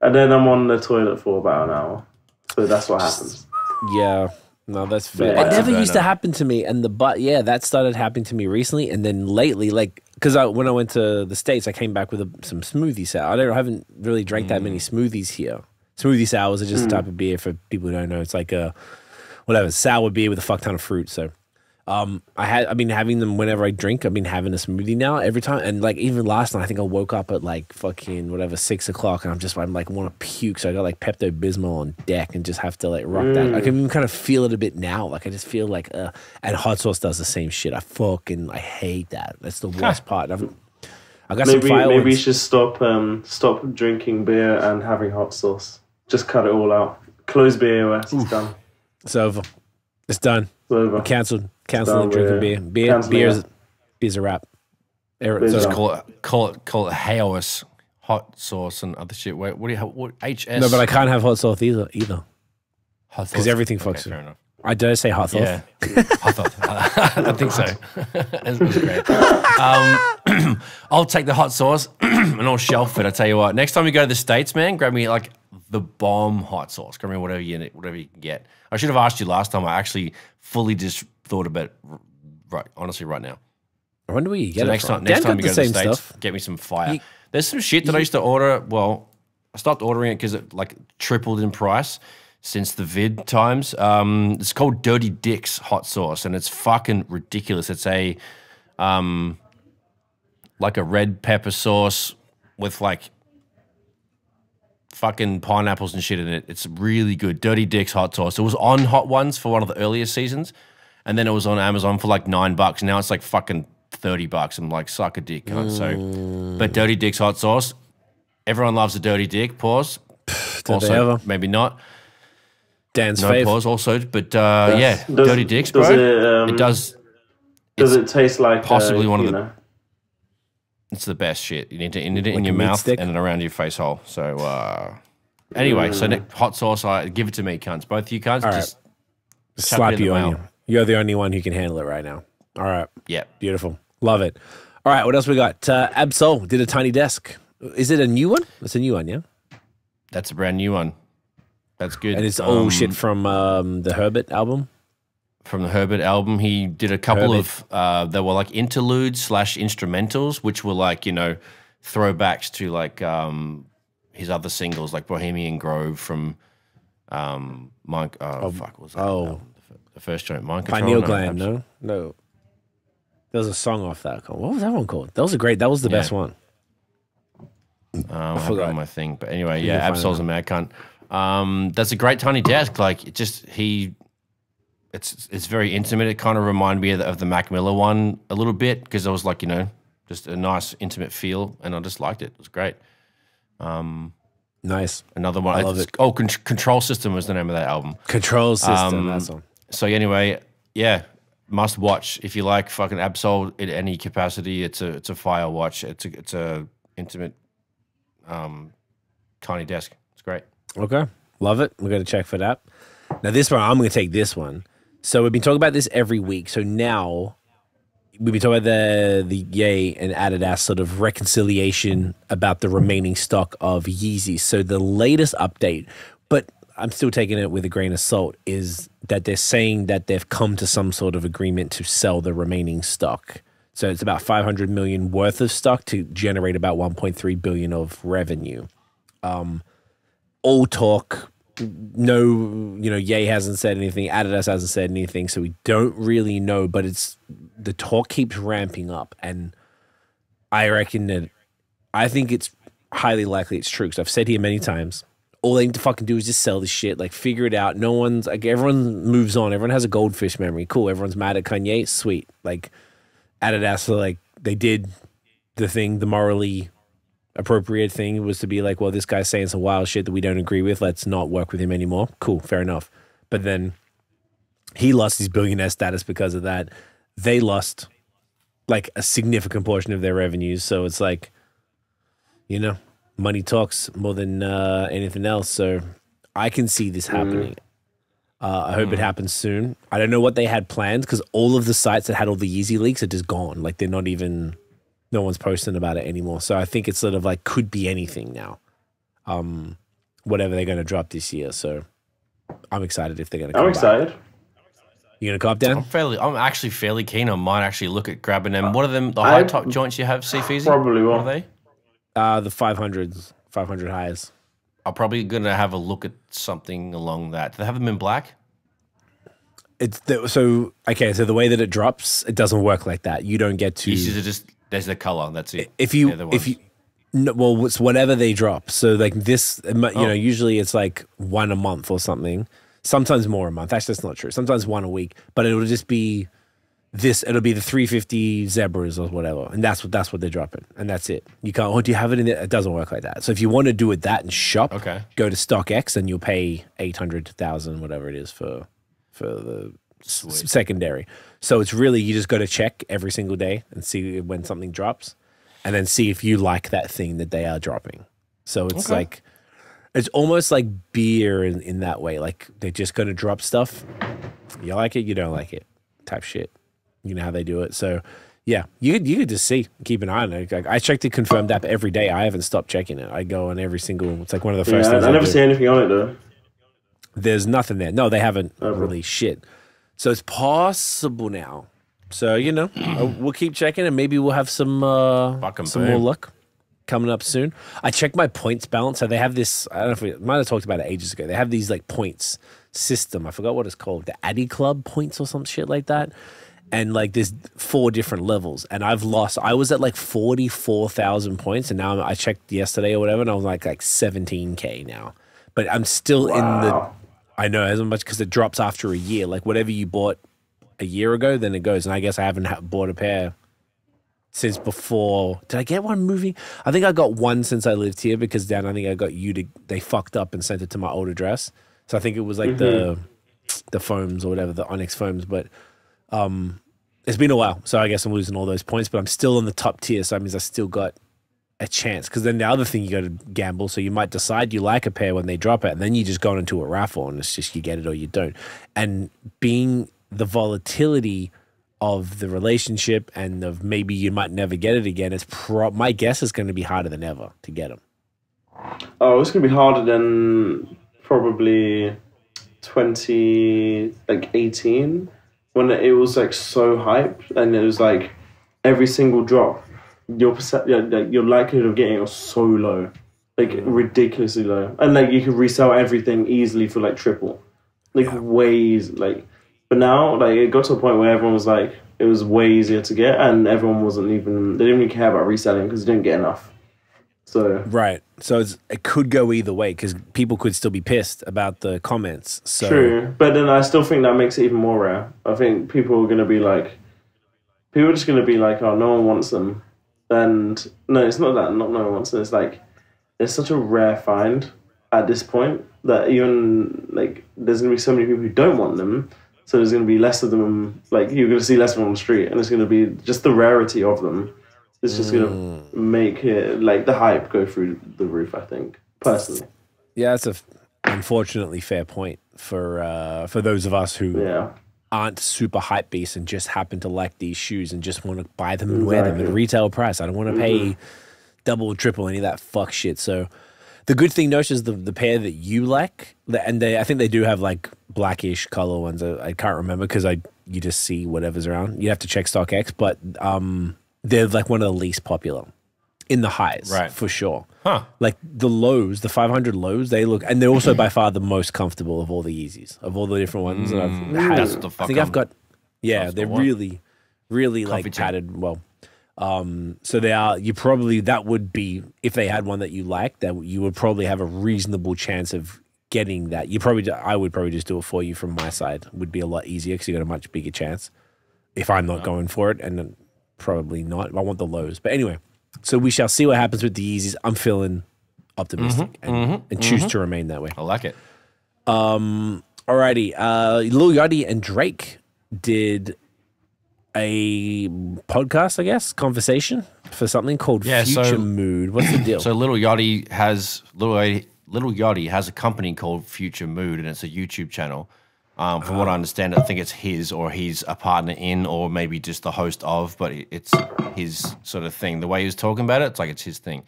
then I'm on the toilet for about an hour. So that's what happens. Yeah. No, that's fair. It never used to happen to me, and that started happening to me recently, and then lately, like, because when I went to the States, I came back with some smoothie sour. I haven't really drank that many smoothies here. Smoothie sours are just a type of beer for people who don't know. It's like a sour beer with a fuck ton of fruit. So I've been having them whenever I drink. I've been having a smoothie now every time. And like even last night, I think I woke up at like fucking 6 o'clock, and I'm like want to puke. So I got like Pepto-Bismol on deck and just have to like rock that. I can even kind of feel it a bit now. Like I just feel like, and Hot Sauce does the same shit. I hate that. That's the worst part. I got maybe you should stop drinking beer and having Hot Sauce. Just cut it all out. Close beer. It's done. It's over. It's done. It's over. Canceled drinking beer. Beer's a wrap. Just call it Haos Hot Sauce and other shit. Wait, what HS? No, but I can't have hot sauce either. Hot sauce. Because everything fucks. Fair enough. I dare say hot sauce. Yeah. Hot sauce. I think so. That's great. I'll take the hot sauce and I'll shelf it. I tell you what. Next time you go to the States, man, grab me like the bomb hot sauce. Grab me whatever you can get. I should have asked you last time. I actually fully just thought about it right now. I wonder where you get it next from. Time. Next time you go to the States, get me some fire. There's some shit that I used to order. Well, I stopped ordering it because it like tripled in price since the vid times. It's called Dirty Dick's hot sauce, and it's fucking ridiculous. It's a like a red pepper sauce with like fucking pineapples and shit in it. It's really good. Dirty Dick's hot sauce. It was on Hot Ones for one of the earlier seasons, and then it was on Amazon for like $9. Now it's like fucking $30. I'm like, suck a dick, cunt. So, but Dirty Dick's hot sauce. Everyone loves a dirty dick. Pause. Also, maybe not. Dan's no pause. Also, but Dirty Dick's, bro. It does. Does it taste like possibly one of the? It's the best shit. You need it in your mouth and then around your face hole. So anyway, hot sauce. Give it to me, cunts. Both of you cunts. All just slap you on you. You're the only one who can handle it right now. All right. Yeah. Beautiful. Love it. All right. What else we got? Absol did a Tiny Desk. Is it a new one? It's a new one, yeah? That's a brand new one. That's good. And it's all shit from the Herbert album? From the Herbert album. He did a couple of, they were like interludes / instrumentals, which were like, throwbacks to like his other singles, like Bohemian Grove from Mike. What was that album? The first joint, Mind Control. Pineal Gland, no. There was a song off that. What was that one called? That was the best one. I forgot on my thing, but anyway, yeah, Absol's a mad cunt. That's a great tiny desk. Like it's very intimate. It kind of reminded me of the Mac Miller one a little bit because it was like just a nice intimate feel, and I just liked it. It was great. Nice. Another one. I love it. Oh, Control System was the name of that album. Control System. That's one. So anyway, yeah, must watch if you like fucking Absol in any capacity. It's a fire watch. It's a intimate, tiny desk. It's great. Okay, love it. We're gonna check for that. Now this one, I'm gonna take this one. So we've been talking about this every week. So now we've been talking about the Ye and Adidas sort of reconciliation about the remaining stock of Yeezys. So the latest update, but I'm still taking it with a grain of salt, is that they're saying that they've come to some sort of agreement to sell the remaining stock. So it's about 500 million worth of stock to generate about 1.3 billion of revenue. All talk. No, Ye hasn't said anything. Adidas hasn't said anything, so we don't really know. But the talk keeps ramping up, and I think it's highly likely it's true. Because I've said here many times, all they need to fucking do is just sell this shit, like figure it out. No one's like, everyone moves on. Everyone has a goldfish memory. Cool. Everyone's mad at Kanye. Sweet. Like Adidas, like they did the thing, the morally appropriate thing was to be like, well, this guy's saying some wild shit that we don't agree with. Let's not work with him anymore. Cool, fair enough. But then he lost his billionaire status because of that. They lost like a significant portion of their revenues. So it's like, money talks more than anything else. So I can see this happening. I hope it happens soon. I don't know what they had planned because all of the sites that had all the Yeezy leaks are just gone. Like they're not even... No one's posting about it anymore. So I think it's sort of like could be anything now. Whatever they're going to drop this year. So I'm excited if they're going to come excited. Back. You going to cop down? I'm actually fairly keen. I might actually look at grabbing them. What are them, the high top joints you have, CFeezy? Probably will. What are they? The 500 highs. I'm probably going to have a look at something along that. Do they have them in black? So the way that it drops, it doesn't work like that. You don't get to... These are just... There's the color. That's it. It's whatever they drop. So like this, usually it's like one a month or something. Sometimes more a month. Actually, that's not true. Sometimes one a week. But it'll just be this. It'll be the 350 zebras or whatever, and that's what they're dropping, and that's it. You can't. Oh, do you have it in there? It doesn't work like that. So if you want to do it that and shop, go to StockX, and you'll pay 800,000 whatever it is for the secondary. So it's really, you just got to check every single day and see when something drops and then see if you like that thing that they are dropping. So it's like, it's almost like beer in that way. Like they're just going to drop stuff. You like it, you don't like it type shit. You know how they do it. So yeah, you could just see, keep an eye on it. Like I check the confirmed app every day. I haven't stopped checking it. I go on every single, it's like one of the first things I never see anything on it though. There's nothing there. No, they haven't released shit. So it's possible now. So, we'll keep checking and maybe we'll have some more luck coming up soon. I checked my points balance. So they have this, I don't know if we might have talked about it ages ago. They have these like points system. I forgot what it's called. The Addy Club points or some shit like that. And like there's 4 different levels. And I was at like 44,000 points. And now I checked yesterday or whatever. And I was like 17K now. But I'm still in the... I know, as much because it drops after a year. Like whatever you bought a year ago, then it goes. And I guess I haven't bought a pair since before. Did I get one movie? I think I got one since I lived here because Dan, I think I got they fucked up and sent it to my old address. So I think it was like the foams or whatever, the Onyx foams. But it's been a while. So I guess I'm losing all those points, but I'm still in the top tier. So that means I still got a chance, because then the other thing you got to gamble, so you might decide you like a pair when they drop it, and then you just go into a raffle and it's just you get it or you don't. And being the volatility of the relationship and of maybe you might never get it again, it's my guess is going to be harder than ever to get them. Oh, it's going to be harder than probably 2018 when it was like so hyped and it was like every single drop. Your likelihood of getting it was so low, like ridiculously low, and like you could resell everything easily for like triple, like ways like But now, like, it got to a point where everyone was like, it was way easier to get, and everyone they didn't even care about reselling because they didn't get enough. So right, so it could go either way because people could still be pissed about the comments. So. True, but then I still think that makes it even more rare. I think people are just going to be like, oh, no one wants them. And no, it's not that not no one wants them. It's like, it's such a rare find at this point that even, like, there's going to be so many people who don't want them. So there's going to be less of them. Like, you're going to see less of them on the street. And it's going to be just the rarity of them. It's just going to make it, like, the hype go through the roof, I think, personally. Yeah, that's a unfortunately fair point for those of us who aren't super hype beasts and just happen to like these shoes and just want to buy them and wear them at retail price. I don't want to pay double or triple any of that fuck shit. So the good thing, Nosh, is the pair that you like, and I think they do have like blackish color ones. I can't remember because you just see whatever's around. You have to check StockX, but they're like one of the least popular in the highs, right? For sure. Huh. Like the lows, the 500 lows, they look, and they're also by far the most comfortable of all the Yeezys, of all the different ones that I've had. That's the fuck I think I've got. Yeah, they're really, really like padded well. So they are. That would be, if they had one that you liked, that you would probably have a reasonable chance of getting that. I would probably just do it for you from my side. It would be a lot easier because you got a much bigger chance. If I'm not going for it, and then probably not. I want the lows, but anyway. So we shall see what happens with the Yeezys. I'm feeling optimistic and choose to remain that way. I like it. Alrighty. Lil Yachty and Drake did a podcast, I guess, conversation for something called Future Mood. What's the deal? So Lil Yachty has a company called Future Mood, and it's a YouTube channel. From what I understand, I think it's his, or he's a partner in, or maybe just the host of, but it's his sort of thing. The way he was talking about it, it's like it's his thing.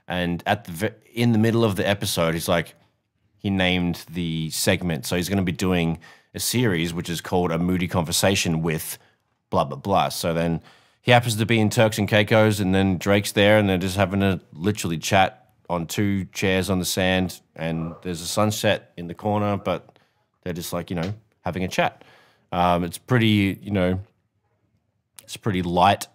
And in the middle of the episode, he named the segment. So he's going to be doing a series which is called A Moody Conversation with blah, blah, blah. So then he happens to be in Turks and Caicos, and then Drake's there, and they're just having a literally chat on two chairs on the sand, and there's a sunset in the corner, but they're just like, having a chat. It's pretty, it's pretty light.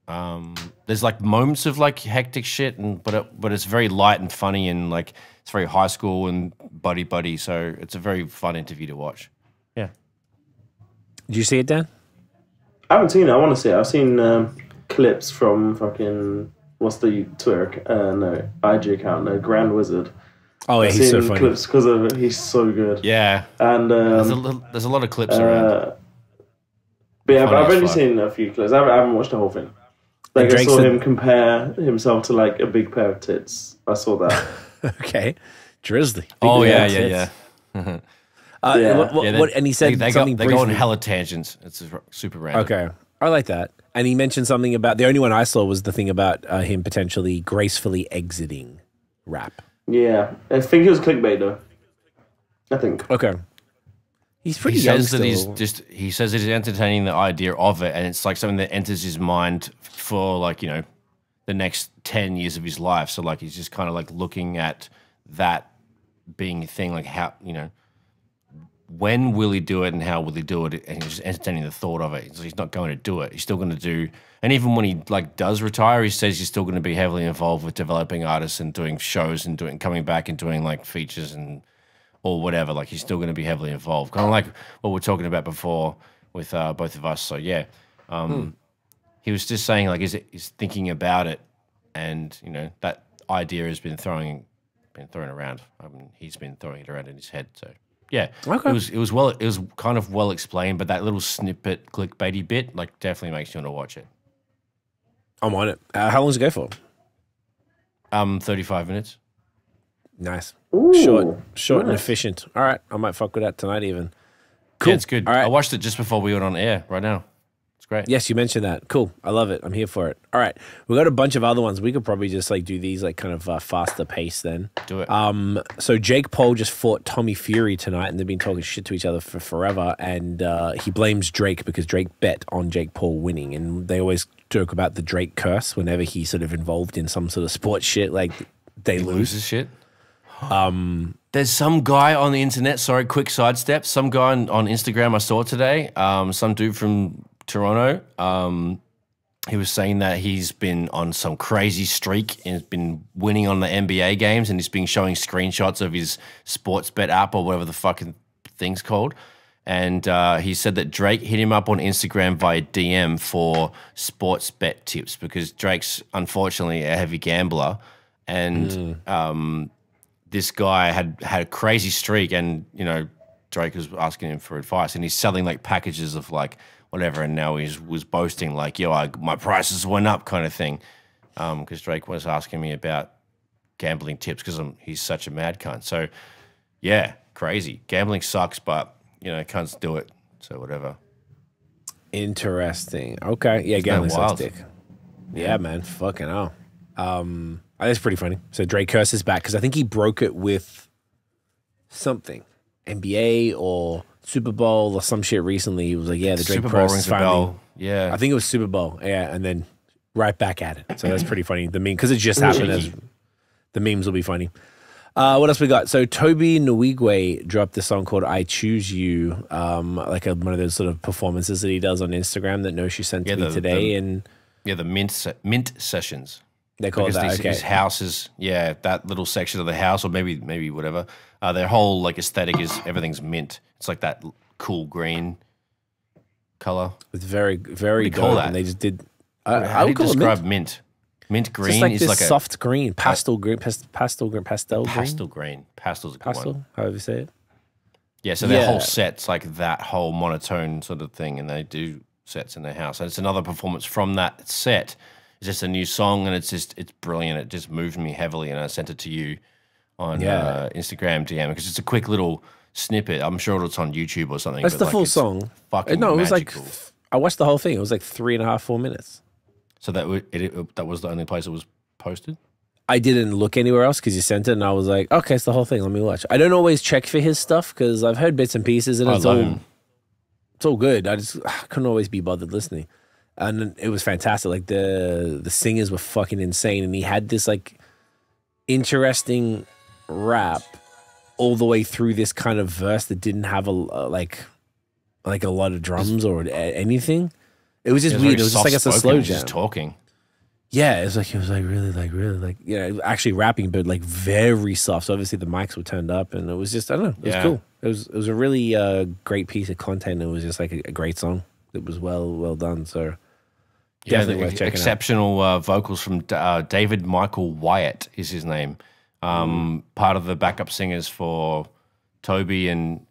There's like moments of like hectic shit, but it's very light and funny, and like it's very high school and buddy. So it's a very fun interview to watch. Yeah. Did you see it, Dan? I haven't seen it. I want to see it. I've seen clips from fucking, what's the Twitter, IG account, Grand Wizard. Oh, yeah, he's so funny. Clips because he's so good. Yeah, and there's a lot of clips around. But yeah, I've only seen a few clips. I haven't watched the whole thing. Like, I saw him compare himself to like a big pair of tits. I saw that. Okay, Drizzly. Oh yeah. What? And he said they something. They go on hella tangents. It's super random. Okay, I like that. And he mentioned something about, the only one I saw was the thing about him potentially gracefully exiting rap. Yeah, I think it was clickbait though. I think. Okay. He's pretty young still. He says that he's entertaining the idea of it, and it's like something that enters his mind for like, the next 10 years of his life. So like he's just kind of like looking at that being a thing, like how, when will he do it and how will he do it? And he's just entertaining the thought of it. So he's not going to do it. He's still going to do, and even when he like does retire, he says he's still going to be heavily involved with developing artists and doing shows and coming back and doing like features and or whatever. Like he's still going to be heavily involved, kind of like what we're talking about before with both of us. So yeah, he was just saying like he's thinking about it, and that idea has been thrown around. I mean, he's been throwing it around in his head. So. Yeah, okay. It was kind of well explained, but that little snippet, clickbaity bit, like definitely makes you want to watch it. I'm on it. How long does it go for? 35 minutes. Nice. Ooh, short and efficient. All right, I might fuck with that tonight even. Cool. Yeah, it's good. All right. I watched it just before we went on air right now. It's great. Yes, you mentioned that. Cool. I love it. I'm here for it. All right. We got a bunch of other ones. We could probably just like do these like kind of faster pace then. Do it. So Jake Paul just fought Tommy Fury tonight, and they've been talking shit to each other for forever, and he blames Drake because Drake bet on Jake Paul winning, and they always joke about the Drake curse whenever he's sort of involved in some sort of sports shit, like they lose. Loses shit? There's some guy on the internet, sorry, quick sidestep, some guy on Instagram I saw today, some dude from Toronto, he was saying that he's been on some crazy streak and has been winning on the NBA games, and he's been showing screenshots of his sports bet app or whatever the fucking thing's called. And he said that Drake hit him up on Instagram via DM for sports bet tips because Drake's unfortunately a heavy gambler, and this guy had a crazy streak, and you know Drake was asking him for advice, and he's selling like packages of like whatever, and now he was boasting like, yo, my prices went up kind of thing, because Drake was asking me about gambling tips because he's such a mad cunt. So yeah, crazy. Gambling sucks, but you know, cunts do it. So whatever. Interesting. Okay. Yeah, gambling sucks dick. Yeah, man. Fucking hell. That's pretty funny. So Drake curses back because I think he broke it with something. NBA or Super Bowl or some shit recently. He was like, yeah, the Drake Super Bowl curse rings is a finally. bell. Yeah. I think it was Super Bowl. Yeah, and then right back at it. So that's pretty funny. The meme, because it just happened. The memes will be funny. What else we got? So Toby Nwigwe dropped a song called "I Choose You," like one of those sort of performances that he does on Instagram that Noshi sent to me today. The mint sessions. They call it that. Okay. His house is that little section of the house, or maybe whatever. Their whole like aesthetic is everything's mint. It's like that cool green color. It's very very dope. And they just did. How do you describe mint? Mint green just like is this like a soft green, pastel green, pastel green. Pastel's a good one. However you say it. Yeah, so their whole set's like that whole monotone sort of thing, and they do sets in their house. And it's another performance from that set. It's just a new song, and it's brilliant. It just moved me heavily, and I sent it to you on Instagram DM because it's a quick little snippet. I'm sure it's on YouTube or something. That's the full song. Fucking no, it was magical. like I watched the whole thing. It was like 3.5, 4 minutes. So that was the only place it was posted? I didn't look anywhere else because you sent it, and I was like, okay, it's the whole thing. Let me watch. I don't always check for his stuff because I've heard bits and pieces, and it's all good. I couldn't always be bothered listening. And it was fantastic. Like the singers were fucking insane, and he had this like interesting rap all the way through this kind of verse that didn't have a lot of drums or anything. It was just weird. It was just like it's a slow jam. Just talking. Yeah, it was really actually rapping, but like very soft. So obviously the mics were turned up, and it was just, I don't know, it was cool. It was a really great piece of content. It was just like a great song. It was well done. So definitely worth checking out. Exceptional vocals from David Michael Wyatt is his name. Part of the backup singers for Toby and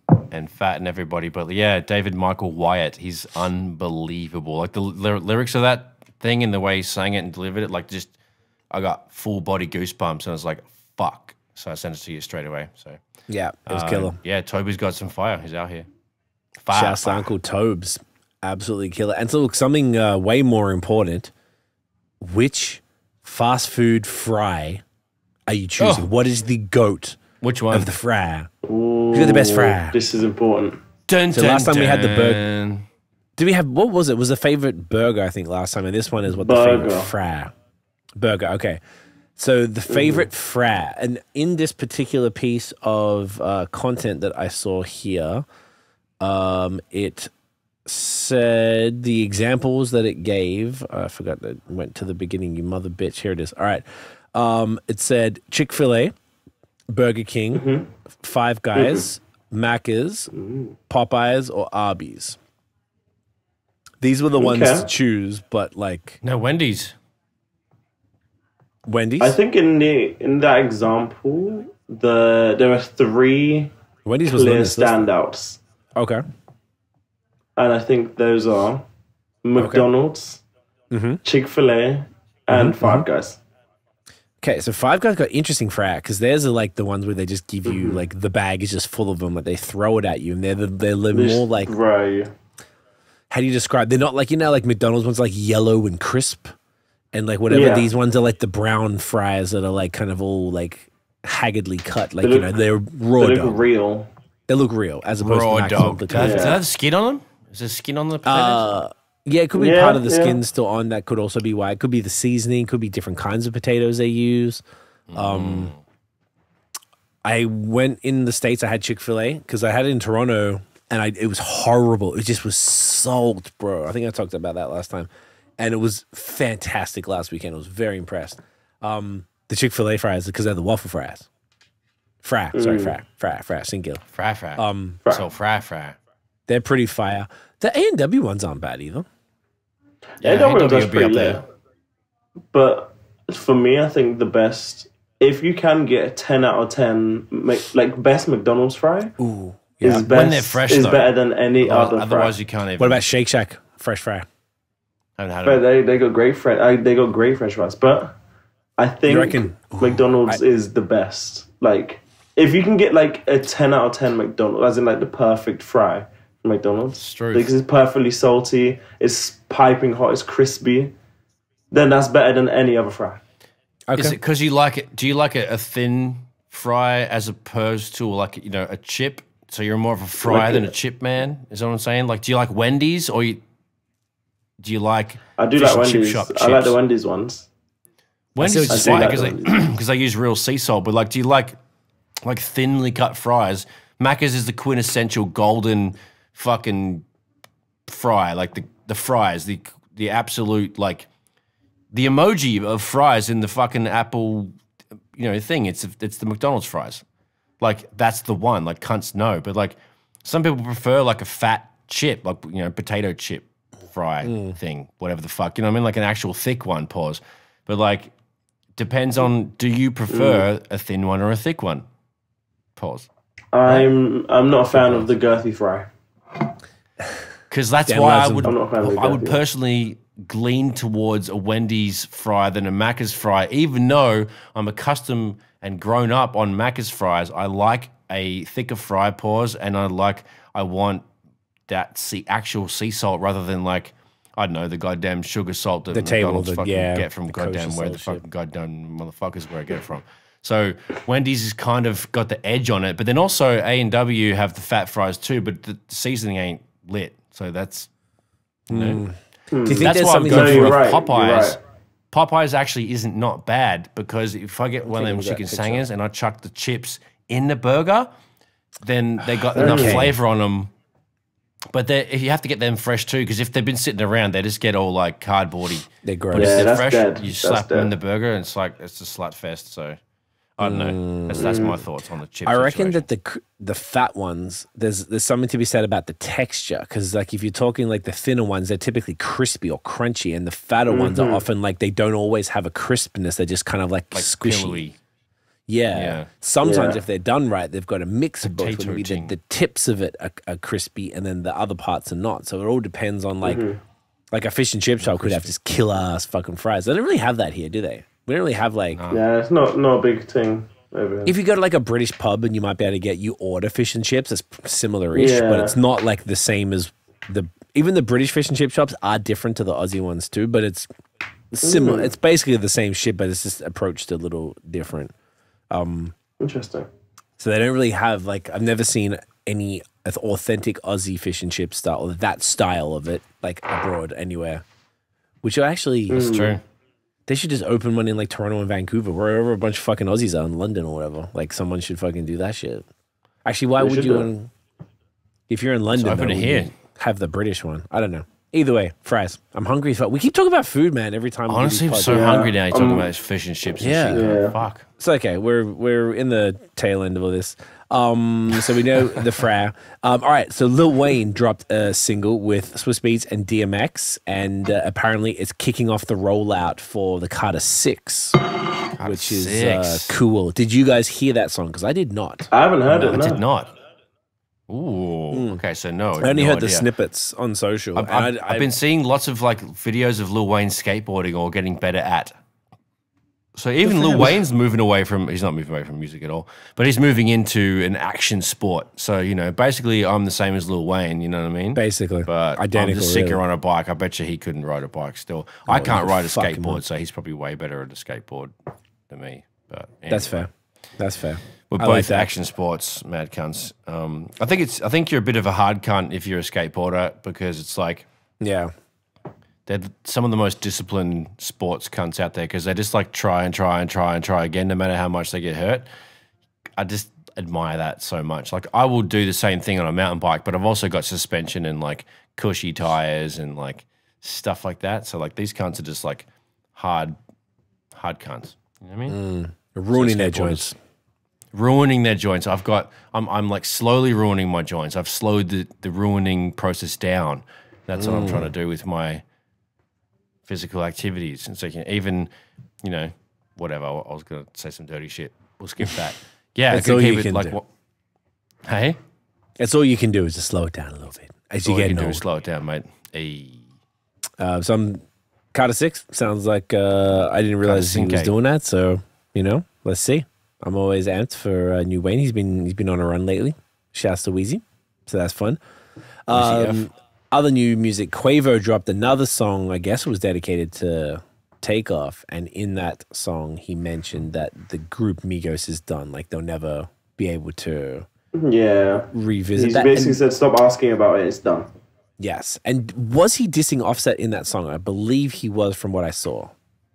Fat and everybody, but yeah, David Michael Wyatt, he's unbelievable. Like the lyrics of that thing and the way he sang it and delivered it, like just I got full body goosebumps, and I was like, fuck. So I sent it to you straight away. So yeah, it was killer. Yeah, Toby's got some fire. He's out here. Shouts to Uncle Tobes, absolutely killer. And so look, something way more important. Which fast food fry are you choosing? What is the GOAT? Which one of the fry? Who's got the best fry? This is important. Last time we had the burger. Did we have, what was it? Was the favorite burger, I think, last time? And this one is what the favorite fry. Burger, okay. So the favorite fry. And in this particular piece of content that I saw here, it said the examples that it gave. I forgot that went to the beginning, you mother bitch. Here it is. All right. It said Chick-fil-A, Burger King, Five Guys, Macca's, Popeyes, or Arby's. These were the ones to choose, but like no Wendy's. I think in that example, there are 3 Wendy's clear standouts. Okay. And I think those are McDonald's, Chick-fil-A, and Five Guys. Okay, so Five Guys got interesting fry because theirs are like the ones where they just give you like the bag is just full of them, like they throw it at you, and they're more like how do you describe? They're not like, you know, like McDonald's ones like yellow and crisp, and like whatever these ones are like the brown fries that are like kind of all like haggardly cut, like they're raw. They look real. They look real as opposed raw to dog. Does that have skin on them? Is there skin on the potatoes? Yeah, it could be part of the skin still on. That could also be why. It could be the seasoning. Could be different kinds of potatoes they use. I went in the States, I had Chick-fil-A because I had it in Toronto and it was horrible. It just was salt, bro. I think I talked about that last time. And it was fantastic last weekend. I was very impressed. The Chick-fil-A fries, because they're the waffle fries. Fra, singular. Fra. They're pretty fire. The A&W ones aren't bad either. Yeah, A&W does pretty lit. But for me, I think the best, if you can get a 10 out of 10, like best McDonald's fry, is best, when they're fresh, is better than any other fry. Otherwise, you can't even. What about Shake Shack fresh fry? But they got great French fries. But I think McDonald's is the best. Like, if you can get like a 10 out of 10 McDonald's, as in like the perfect fry from McDonald's, it's true. Because it's perfectly salty, it's piping hot, it's crispy, then that's better than any other fry. Okay. Is it because you like it? Do you like a thin fry as opposed to like a chip? So you're more of a fry than a chip man. Is that what I'm saying? Like, do you like Wendy's or do you like? I do like Wendy's. I like the Wendy's ones. Wendy's is fine because they use real sea salt. But like, do you like thinly cut fries? Macca's is the quintessential golden fucking fry. Like the fries, the absolute like the emoji of fries in the fucking Apple, thing. It's the McDonald's fries. Like that's the one. Like cunts know, but like some people prefer like a fat chip, like potato chip fry thing, whatever the fuck. You know what I mean? Like an actual thick one. Pause. But like depends on. Do you prefer a thin one or a thick one? Pause. I'm not a fan of the girthy fry. Because that's why I would personally lean towards a Wendy's fry than a Macca's fry, even though I'm accustomed and grown up on Macca's fries. I like a thicker fry, pause, and I want that actual sea salt rather than like, I don't know, the goddamn sugar salt that McDonald's get from goddamn where the fucking goddamn motherfuckers where I get it from. So Wendy's has kind of got the edge on it, but then also A&W have the fat fries too, but the seasoning ain't lit. So that's, Do you think that's there's why I'm something going for right. Popeyes. Popeyes actually isn't not bad because if I get one of them chicken sangers and I chuck the chips in the burger, then they got enough flavor on them. But you have to get them fresh too, because if they've been sitting around, they just get all like cardboardy. They're gross. But if they're fresh, dead. you slap them in the burger, and it's a slut fest. So I don't know. That's my thoughts on the chips. I reckon that the fat ones, there's something to be said about the texture, because like if you're talking like the thinner ones, they're typically crispy or crunchy, and the fatter ones are often like they don't always have a crispness. They're just kind of like squishy. Pillowy. Yeah. Sometimes if they're done right, they've got a mix of both. Maybe the tips of it are crispy, and then the other parts are not. So it all depends on like a fish and chip shop could have just killer ass fucking fries. They don't really have that here, do they? We don't really have like. Yeah, it's not a big thing over here. If you go to like a British pub and you might be able to you order fish and chips, it's similar-ish, but it's not like the same as even the British fish and chip shops are different to the Aussie ones too, but it's similar. It's basically the same shit, but it's just approached a little different. Interesting. So they don't really have like, I've never seen any authentic Aussie fish and chip style, or that style of it, like abroad anywhere. Which are actually, that's true. They should just open one in like Toronto and Vancouver, wherever a bunch of fucking Aussies are, in London or whatever. Like someone should fucking do that shit. Actually, why would you? If you're in London, open it here. Have the British one. I don't know. Either way, fries. I'm hungry. We keep talking about food, man. Every time. Honestly, I'm so hungry now. You're talking about fish and chips. And shit. Yeah. Fuck. It's okay. We're in the tail end of all this. So we know the fra. All right. So Lil Wayne dropped a single with Swiss Beats and DMX, and apparently it's kicking off the rollout for the Carter 6, which is cool. Did you guys hear that song? Because I did not. I haven't heard it. I did not. Ooh. Okay. So no. I only heard the snippets on social. I've been seeing lots of like videos of Lil Wayne skateboarding or getting better at. So even Lil Wayne's moving away from, he's not moving away from music at all, but he's moving into an action sport. So, basically I'm the same as Lil Wayne, you know what I mean? Basically. But identical, I'm just sicker on a bike. I bet you he couldn't ride a bike still. I can't ride a skateboard, so he's probably way better at a skateboard than me. But anyway. That's fair. That's fair. We're both action sports, mad cunts. I think you're a bit of a hard cunt if you're a skateboarder, because it's like, yeah, they're some of the most disciplined sports cunts out there, because they just like try again, no matter how much they get hurt. I just admire that so much. Like I will do the same thing on a mountain bike, but I've also got suspension and like cushy tires and like stuff like that. So like these cunts are just like hard cunts. You know what I mean? Ruining their joints. Ruining their joints. I'm like slowly ruining my joints. I've slowed the ruining process down. That's what I'm trying to do with my physical activities. And so even, you know, whatever. I was going to say some dirty shit. We'll skip that. Yeah, that's all keep you it can like do. What? Hey, that's all you can do is just slow it down a little bit as you get older. Slow it down, mate. Some Carter 6 sounds like I didn't realize he was doing that. So you know, let's see. I'm always amped for new Wayne. He's been on a run lately. Shouts to Wheezy, so that's fun. Other new music, Quavo dropped another song. I guess it was dedicated to Takeoff, and in that song he mentioned that the group Migos is done. Like they'll never be able to revisit that. He basically said, "Stop asking about it. It's done." Yes, and was he dissing Offset in that song? I believe he was, from what I saw.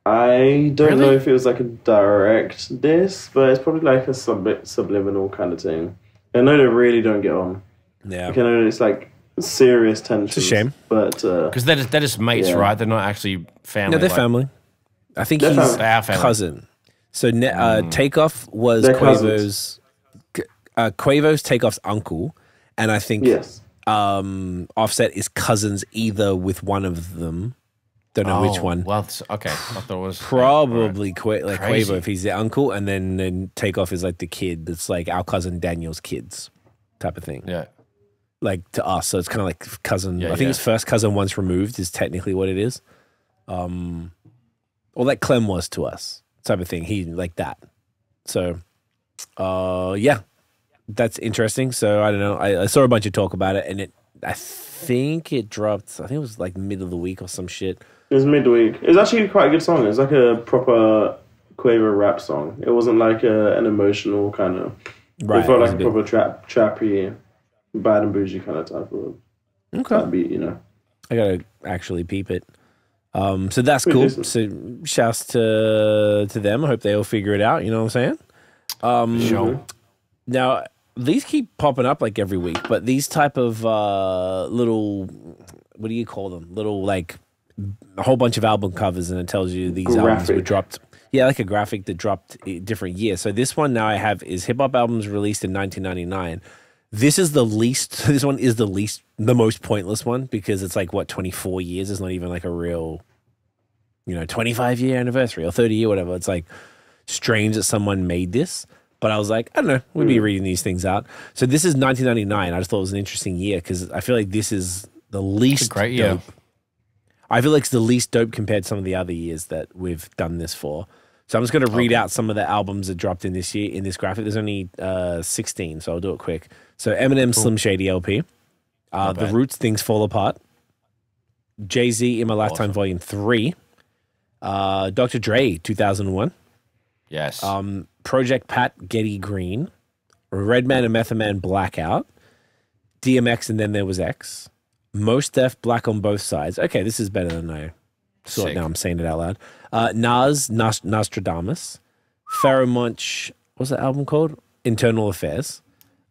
I don't know if it was like a direct diss, but it's probably like a subliminal kind of thing. I know they really don't get on. Yeah, like, I know it's like serious tension. It's a shame, but because they're just mates, right? They're not actually family. No, they're family. I think he's cousin. So Takeoff was Quavo's Takeoff's uncle, and I think Offset is cousins either with one of them. Don't know which one. Well, okay. I thought it was probably Quavo if he's the uncle, and then Takeoff is like the kid that's like our cousin Daniel's kids type of thing. Yeah. Like to us, so it's kind of like cousin. I think it's first cousin once removed is technically what it is. Or like Clem was to us type of thing. He like that. So, that's interesting. So I don't know. I saw a bunch of talk about it, and I think it dropped. I think it was like mid of the week or some shit. It was midweek. It was actually quite a good song. It was like a proper Quavo rap song. It wasn't like an emotional kind of. Right. It felt like a proper trappy, bad and bougie kind of type of beat, you know. I gotta actually peep it. So that's cool. So shouts to them. I hope they all figure it out. You know what I'm saying? Sure. Now these keep popping up like every week, but these type of little, what do you call them? Little like a whole bunch of album covers, and it tells you these albums were dropped. Yeah, like a graphic that dropped a different year. So this one now I have is hip hop albums released in 1999. This is the least. This one is the most pointless one because it's like 24 years. It's not even like a real, 25-year anniversary or 30-year whatever. It's like strange that someone made this. But I was like, I don't know. We'd be reading these things out. So this is 1999. I just thought it was an interesting year because I feel like this is the least great year. Dope. I feel like it's the least dope compared to some of the other years that we've done this for. So I'm just going to read out some of the albums that dropped in this year in this graphic. There's only 16, so I'll do it quick. So Eminem, Slim Shady LP. The Roots, Things Fall Apart. Jay-Z, In My Lifetime, Volume 3. Dr. Dre, 2001. Yes. Project Pat, Getty Green. Redman and Method Man, Blackout. DMX, and Then There Was X. Mos Def, Black on Both Sides. Okay, this is better than I saw it now. I'm saying it out loud. Nas, Nostradamus. Pharoah Monch, what's that album called? Internal Affairs.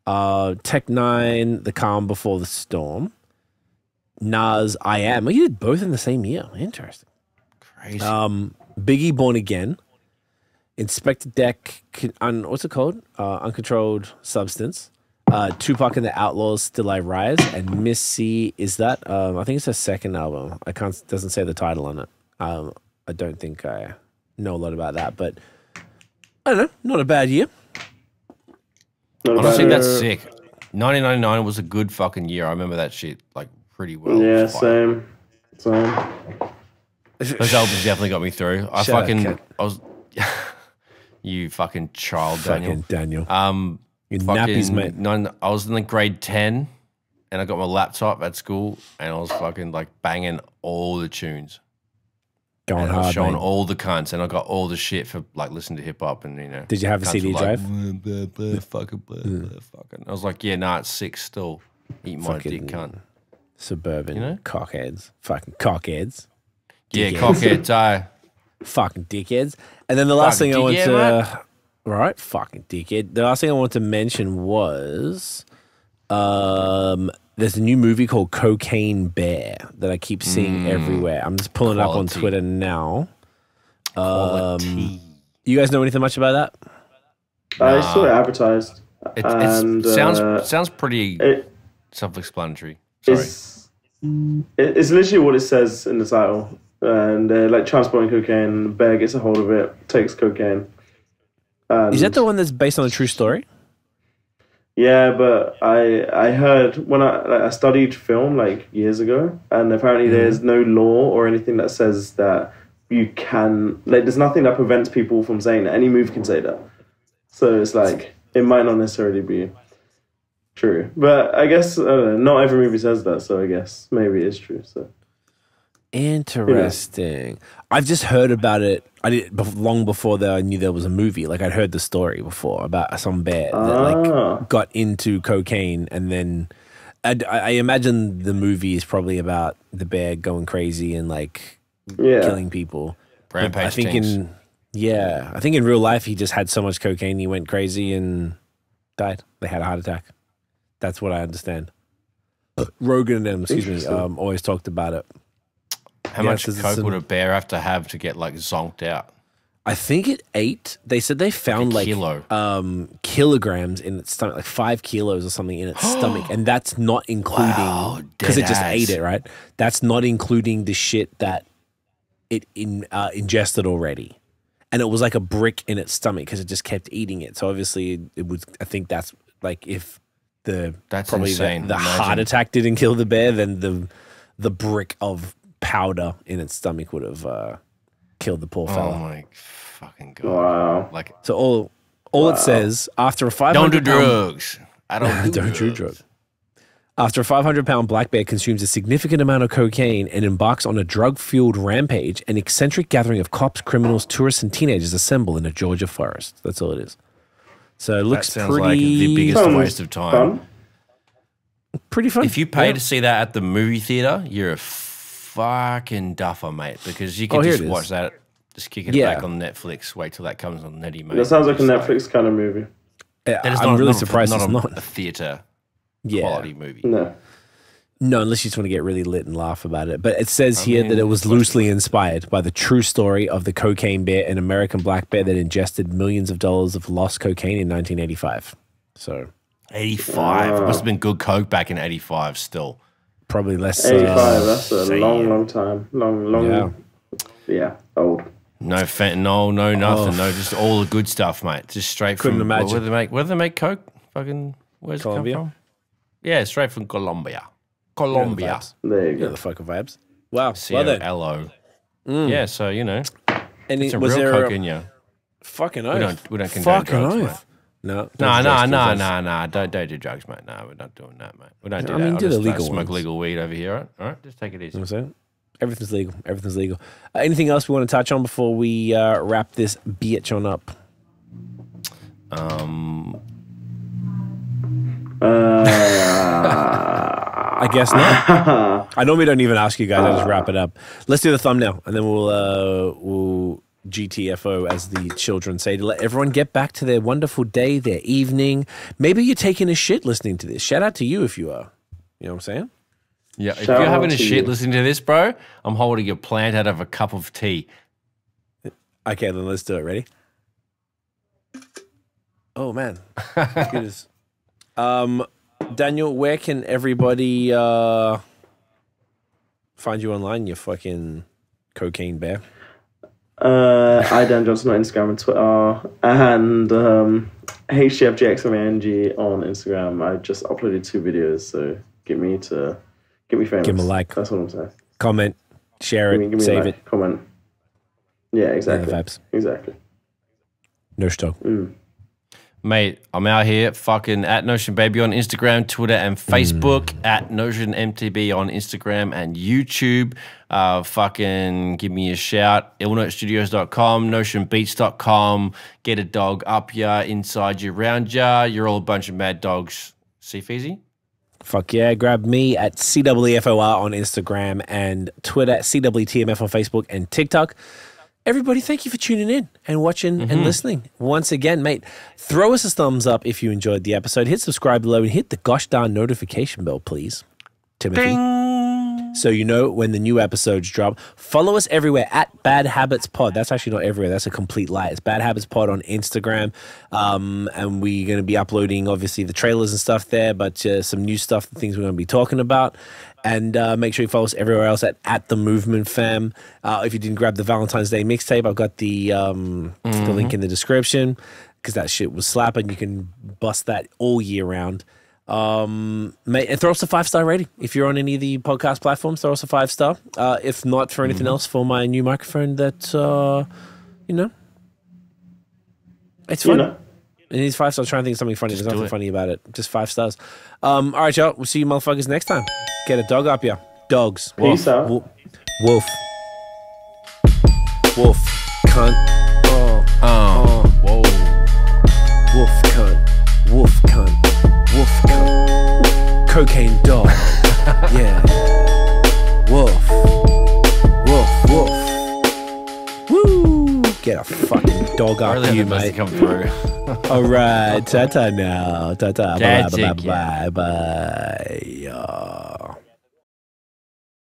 Tech Nine, The Calm Before the Storm. Nas, I Am. Well, you did both in the same year. Interesting. Crazy. Biggie, Born Again. Inspector Deck, what's it called? Uncontrolled Substance. Tupac and the Outlaws, Still I Rise, and Missy is that? I think it's her second album. Doesn't say the title on it. I don't think I know a lot about that, but I don't know. Not a bad year. Honestly, that's sick. 1999 was a good fucking year. I remember that shit like pretty well. Yeah, same. Those albums definitely got me through. I was. You fucking child, Daniel. Fucking Daniel. Your nappies, mate. I was in like grade 10 and I got my laptop at school and I was fucking like banging all the tunes. Going hard, showing mate. all the cunts and I got all the shit for like listening to hip hop and Did you have a CD drive? Fucking. I was like, yeah, nah, it's sick still. Eat my dick, cunt. Suburban cockheads. Fucking cockheads. Yeah, cockheads, fucking dickheads. And then the last thing I want to Right, fucking dickhead. The last thing I wanted to mention was there's a new movie called Cocaine Bear that I keep seeing everywhere. I'm just pulling it up on Twitter now. You guys know anything much about that? I saw it advertised. It sounds pretty self-explanatory. Sorry. It's literally what it says in the title. And they're like transporting cocaine. The bear gets a hold of it, takes cocaine. Is that the one that's based on a true story? Yeah, but I heard when I studied film like years ago, and apparently there's no law or anything that says that you can, like, there's nothing that prevents people from saying that. Any movie can say that. So it's like, it might not necessarily be true. But I guess, I don't know, not every movie says that, so I guess maybe it's true. So interesting. I've just heard about it. I did long before that I knew there was a movie. Like, I'd heard the story before about some bear that like got into cocaine, and then I imagine the movie is probably about the bear going crazy and like killing people. Rampage. I think in real life he just had so much cocaine he went crazy and died. They had a heart attack. That's what I understand. Rogan and them, excuse me, always talked about it. How much coke would a bear have to get like zonked out? I think it ate. They said they found like kilograms in its stomach, like 5 kilos or something in its stomach, and that's not including because it just ate it, right? That's not including the shit that it ingested already, and it was like a brick in its stomach because it just kept eating it. So obviously, it was. I think that's like if that's insane. The heart attack didn't kill the bear, then the brick of powder in its stomach would have killed the poor fella. Oh my fucking god! Wow! Like, so all it says after a 500 don't do drugs. I don't do drugs. After a 500-pound black bear consumes a significant amount of cocaine and embarks on a drug-fueled rampage, an eccentric gathering of cops, criminals, tourists, and teenagers assemble in a Georgia forest. That's all it is. So it looks sounds like the biggest waste of time. Pretty fun. If you pay to see that at the movie theater, you're a fucking duffer, mate, because you can just watch that, just kick it back on Netflix, wait till that comes on Netty, mate. That sounds like a Netflix kind of movie. I'm really surprised it's not a theater quality movie. No, unless you just want to get really lit and laugh about it. But it says here that it was loosely inspired by the true story of the cocaine bear, an American black bear that ingested millions of dollars of lost cocaine in 1985. So 85. It must have been good coke back in 85 still. Probably less. 85, that's a long time. Long. Yeah, old. No fentanyl, no nothing, no, just all the good stuff, mate. Just straight from. Where do they make coke? Fucking, where's Colombia? It come from? Yeah, straight from Colombia. Colombia. There you go. The fucking vibes. Wow. C-O-L-O. Yeah, so, you know, and some real coke in you. Fucking oath. We don't condone drugs, mate. No. Don't do drugs, mate. No, we're not doing that, mate. We don't do that. I mean, do the legal smoke ones. legal weed over here, all right? Just take it easy. You know what I'm saying? Everything's legal. Everything's legal. Anything else we want to touch on before we wrap this bitch on up? I guess not. I normally don't even ask you guys. I just wrap it up. Let's do the thumbnail, and then we'll GTFO, as the children say, to let everyone get back to their wonderful day, their evening. Maybe you're taking a shit listening to this. Shout out to you if you are. You know what I'm saying? Yeah, if you're having a shit listening to this, bro, I'm holding a plant out of a cup of tea. Okay, then let's do it. Ready? Oh, man. Goodness. Daniel, where can everybody find you online, you fucking cocaine bear? I Dan Johnson on Instagram and Twitter, and HGFGXMANG on Instagram. I just uploaded 2 videos, so get me famous. Give him a like. That's what I'm saying. Comment, share it, give me save a like, it. Comment. Yeah, exactly. Vibes. Exactly. No stock. Mate, I'm out here fucking at Notion Baby on Instagram, Twitter, and Facebook. At Notion MTB on Instagram and YouTube. Fucking give me a shout. illnotestudios.com, notionbeats.com. Get a dog up ya, inside ya, round ya. You're all a bunch of mad dogs. See Feezy? Fuck yeah. Grab me at CWFOR on Instagram and Twitter, CWTMF on Facebook and TikTok. everybody, thank you for tuning in and watching and listening. Once again, mate, throw us a thumbs up if you enjoyed the episode. Hit subscribe below and hit the gosh darn notification bell, please. Timothy. Ding. So you know when the new episodes drop. Follow us everywhere at Bad Habits Pod. That's actually not everywhere. That's a complete lie. It's Bad Habits Pod on Instagram. And we're going to be uploading, obviously, the trailers and stuff there, but some new stuff, the things we're going to be talking about. And make sure you follow us everywhere else at The Movement Fam. If you didn't grab the Valentine's Day mixtape, I've got the link in the description because that shit was slapping. You can bust that all year round. Mate, and throw us a 5-star rating if you're on any of the podcast platforms. Throw us a 5-star. If not for anything else, for my new microphone, that it's fun. And these 5 stars. Trying to think of something funny. There's nothing funny about it. Just 5 stars. All right, y'all. We'll see you motherfuckers next time. Get a dog up here. Dogs. Peace out. Wolf. Wolf. Cunt. Whoa. Wolf cunt. Wolf cunt. Wolf cunt. Cocaine dog. Yeah. Wolf. Wolf. Wolf. Woo. Get a fucking dog up really you, mate. Come through. All right. Ta-ta now. Ta-ta. That's Bye. Bye.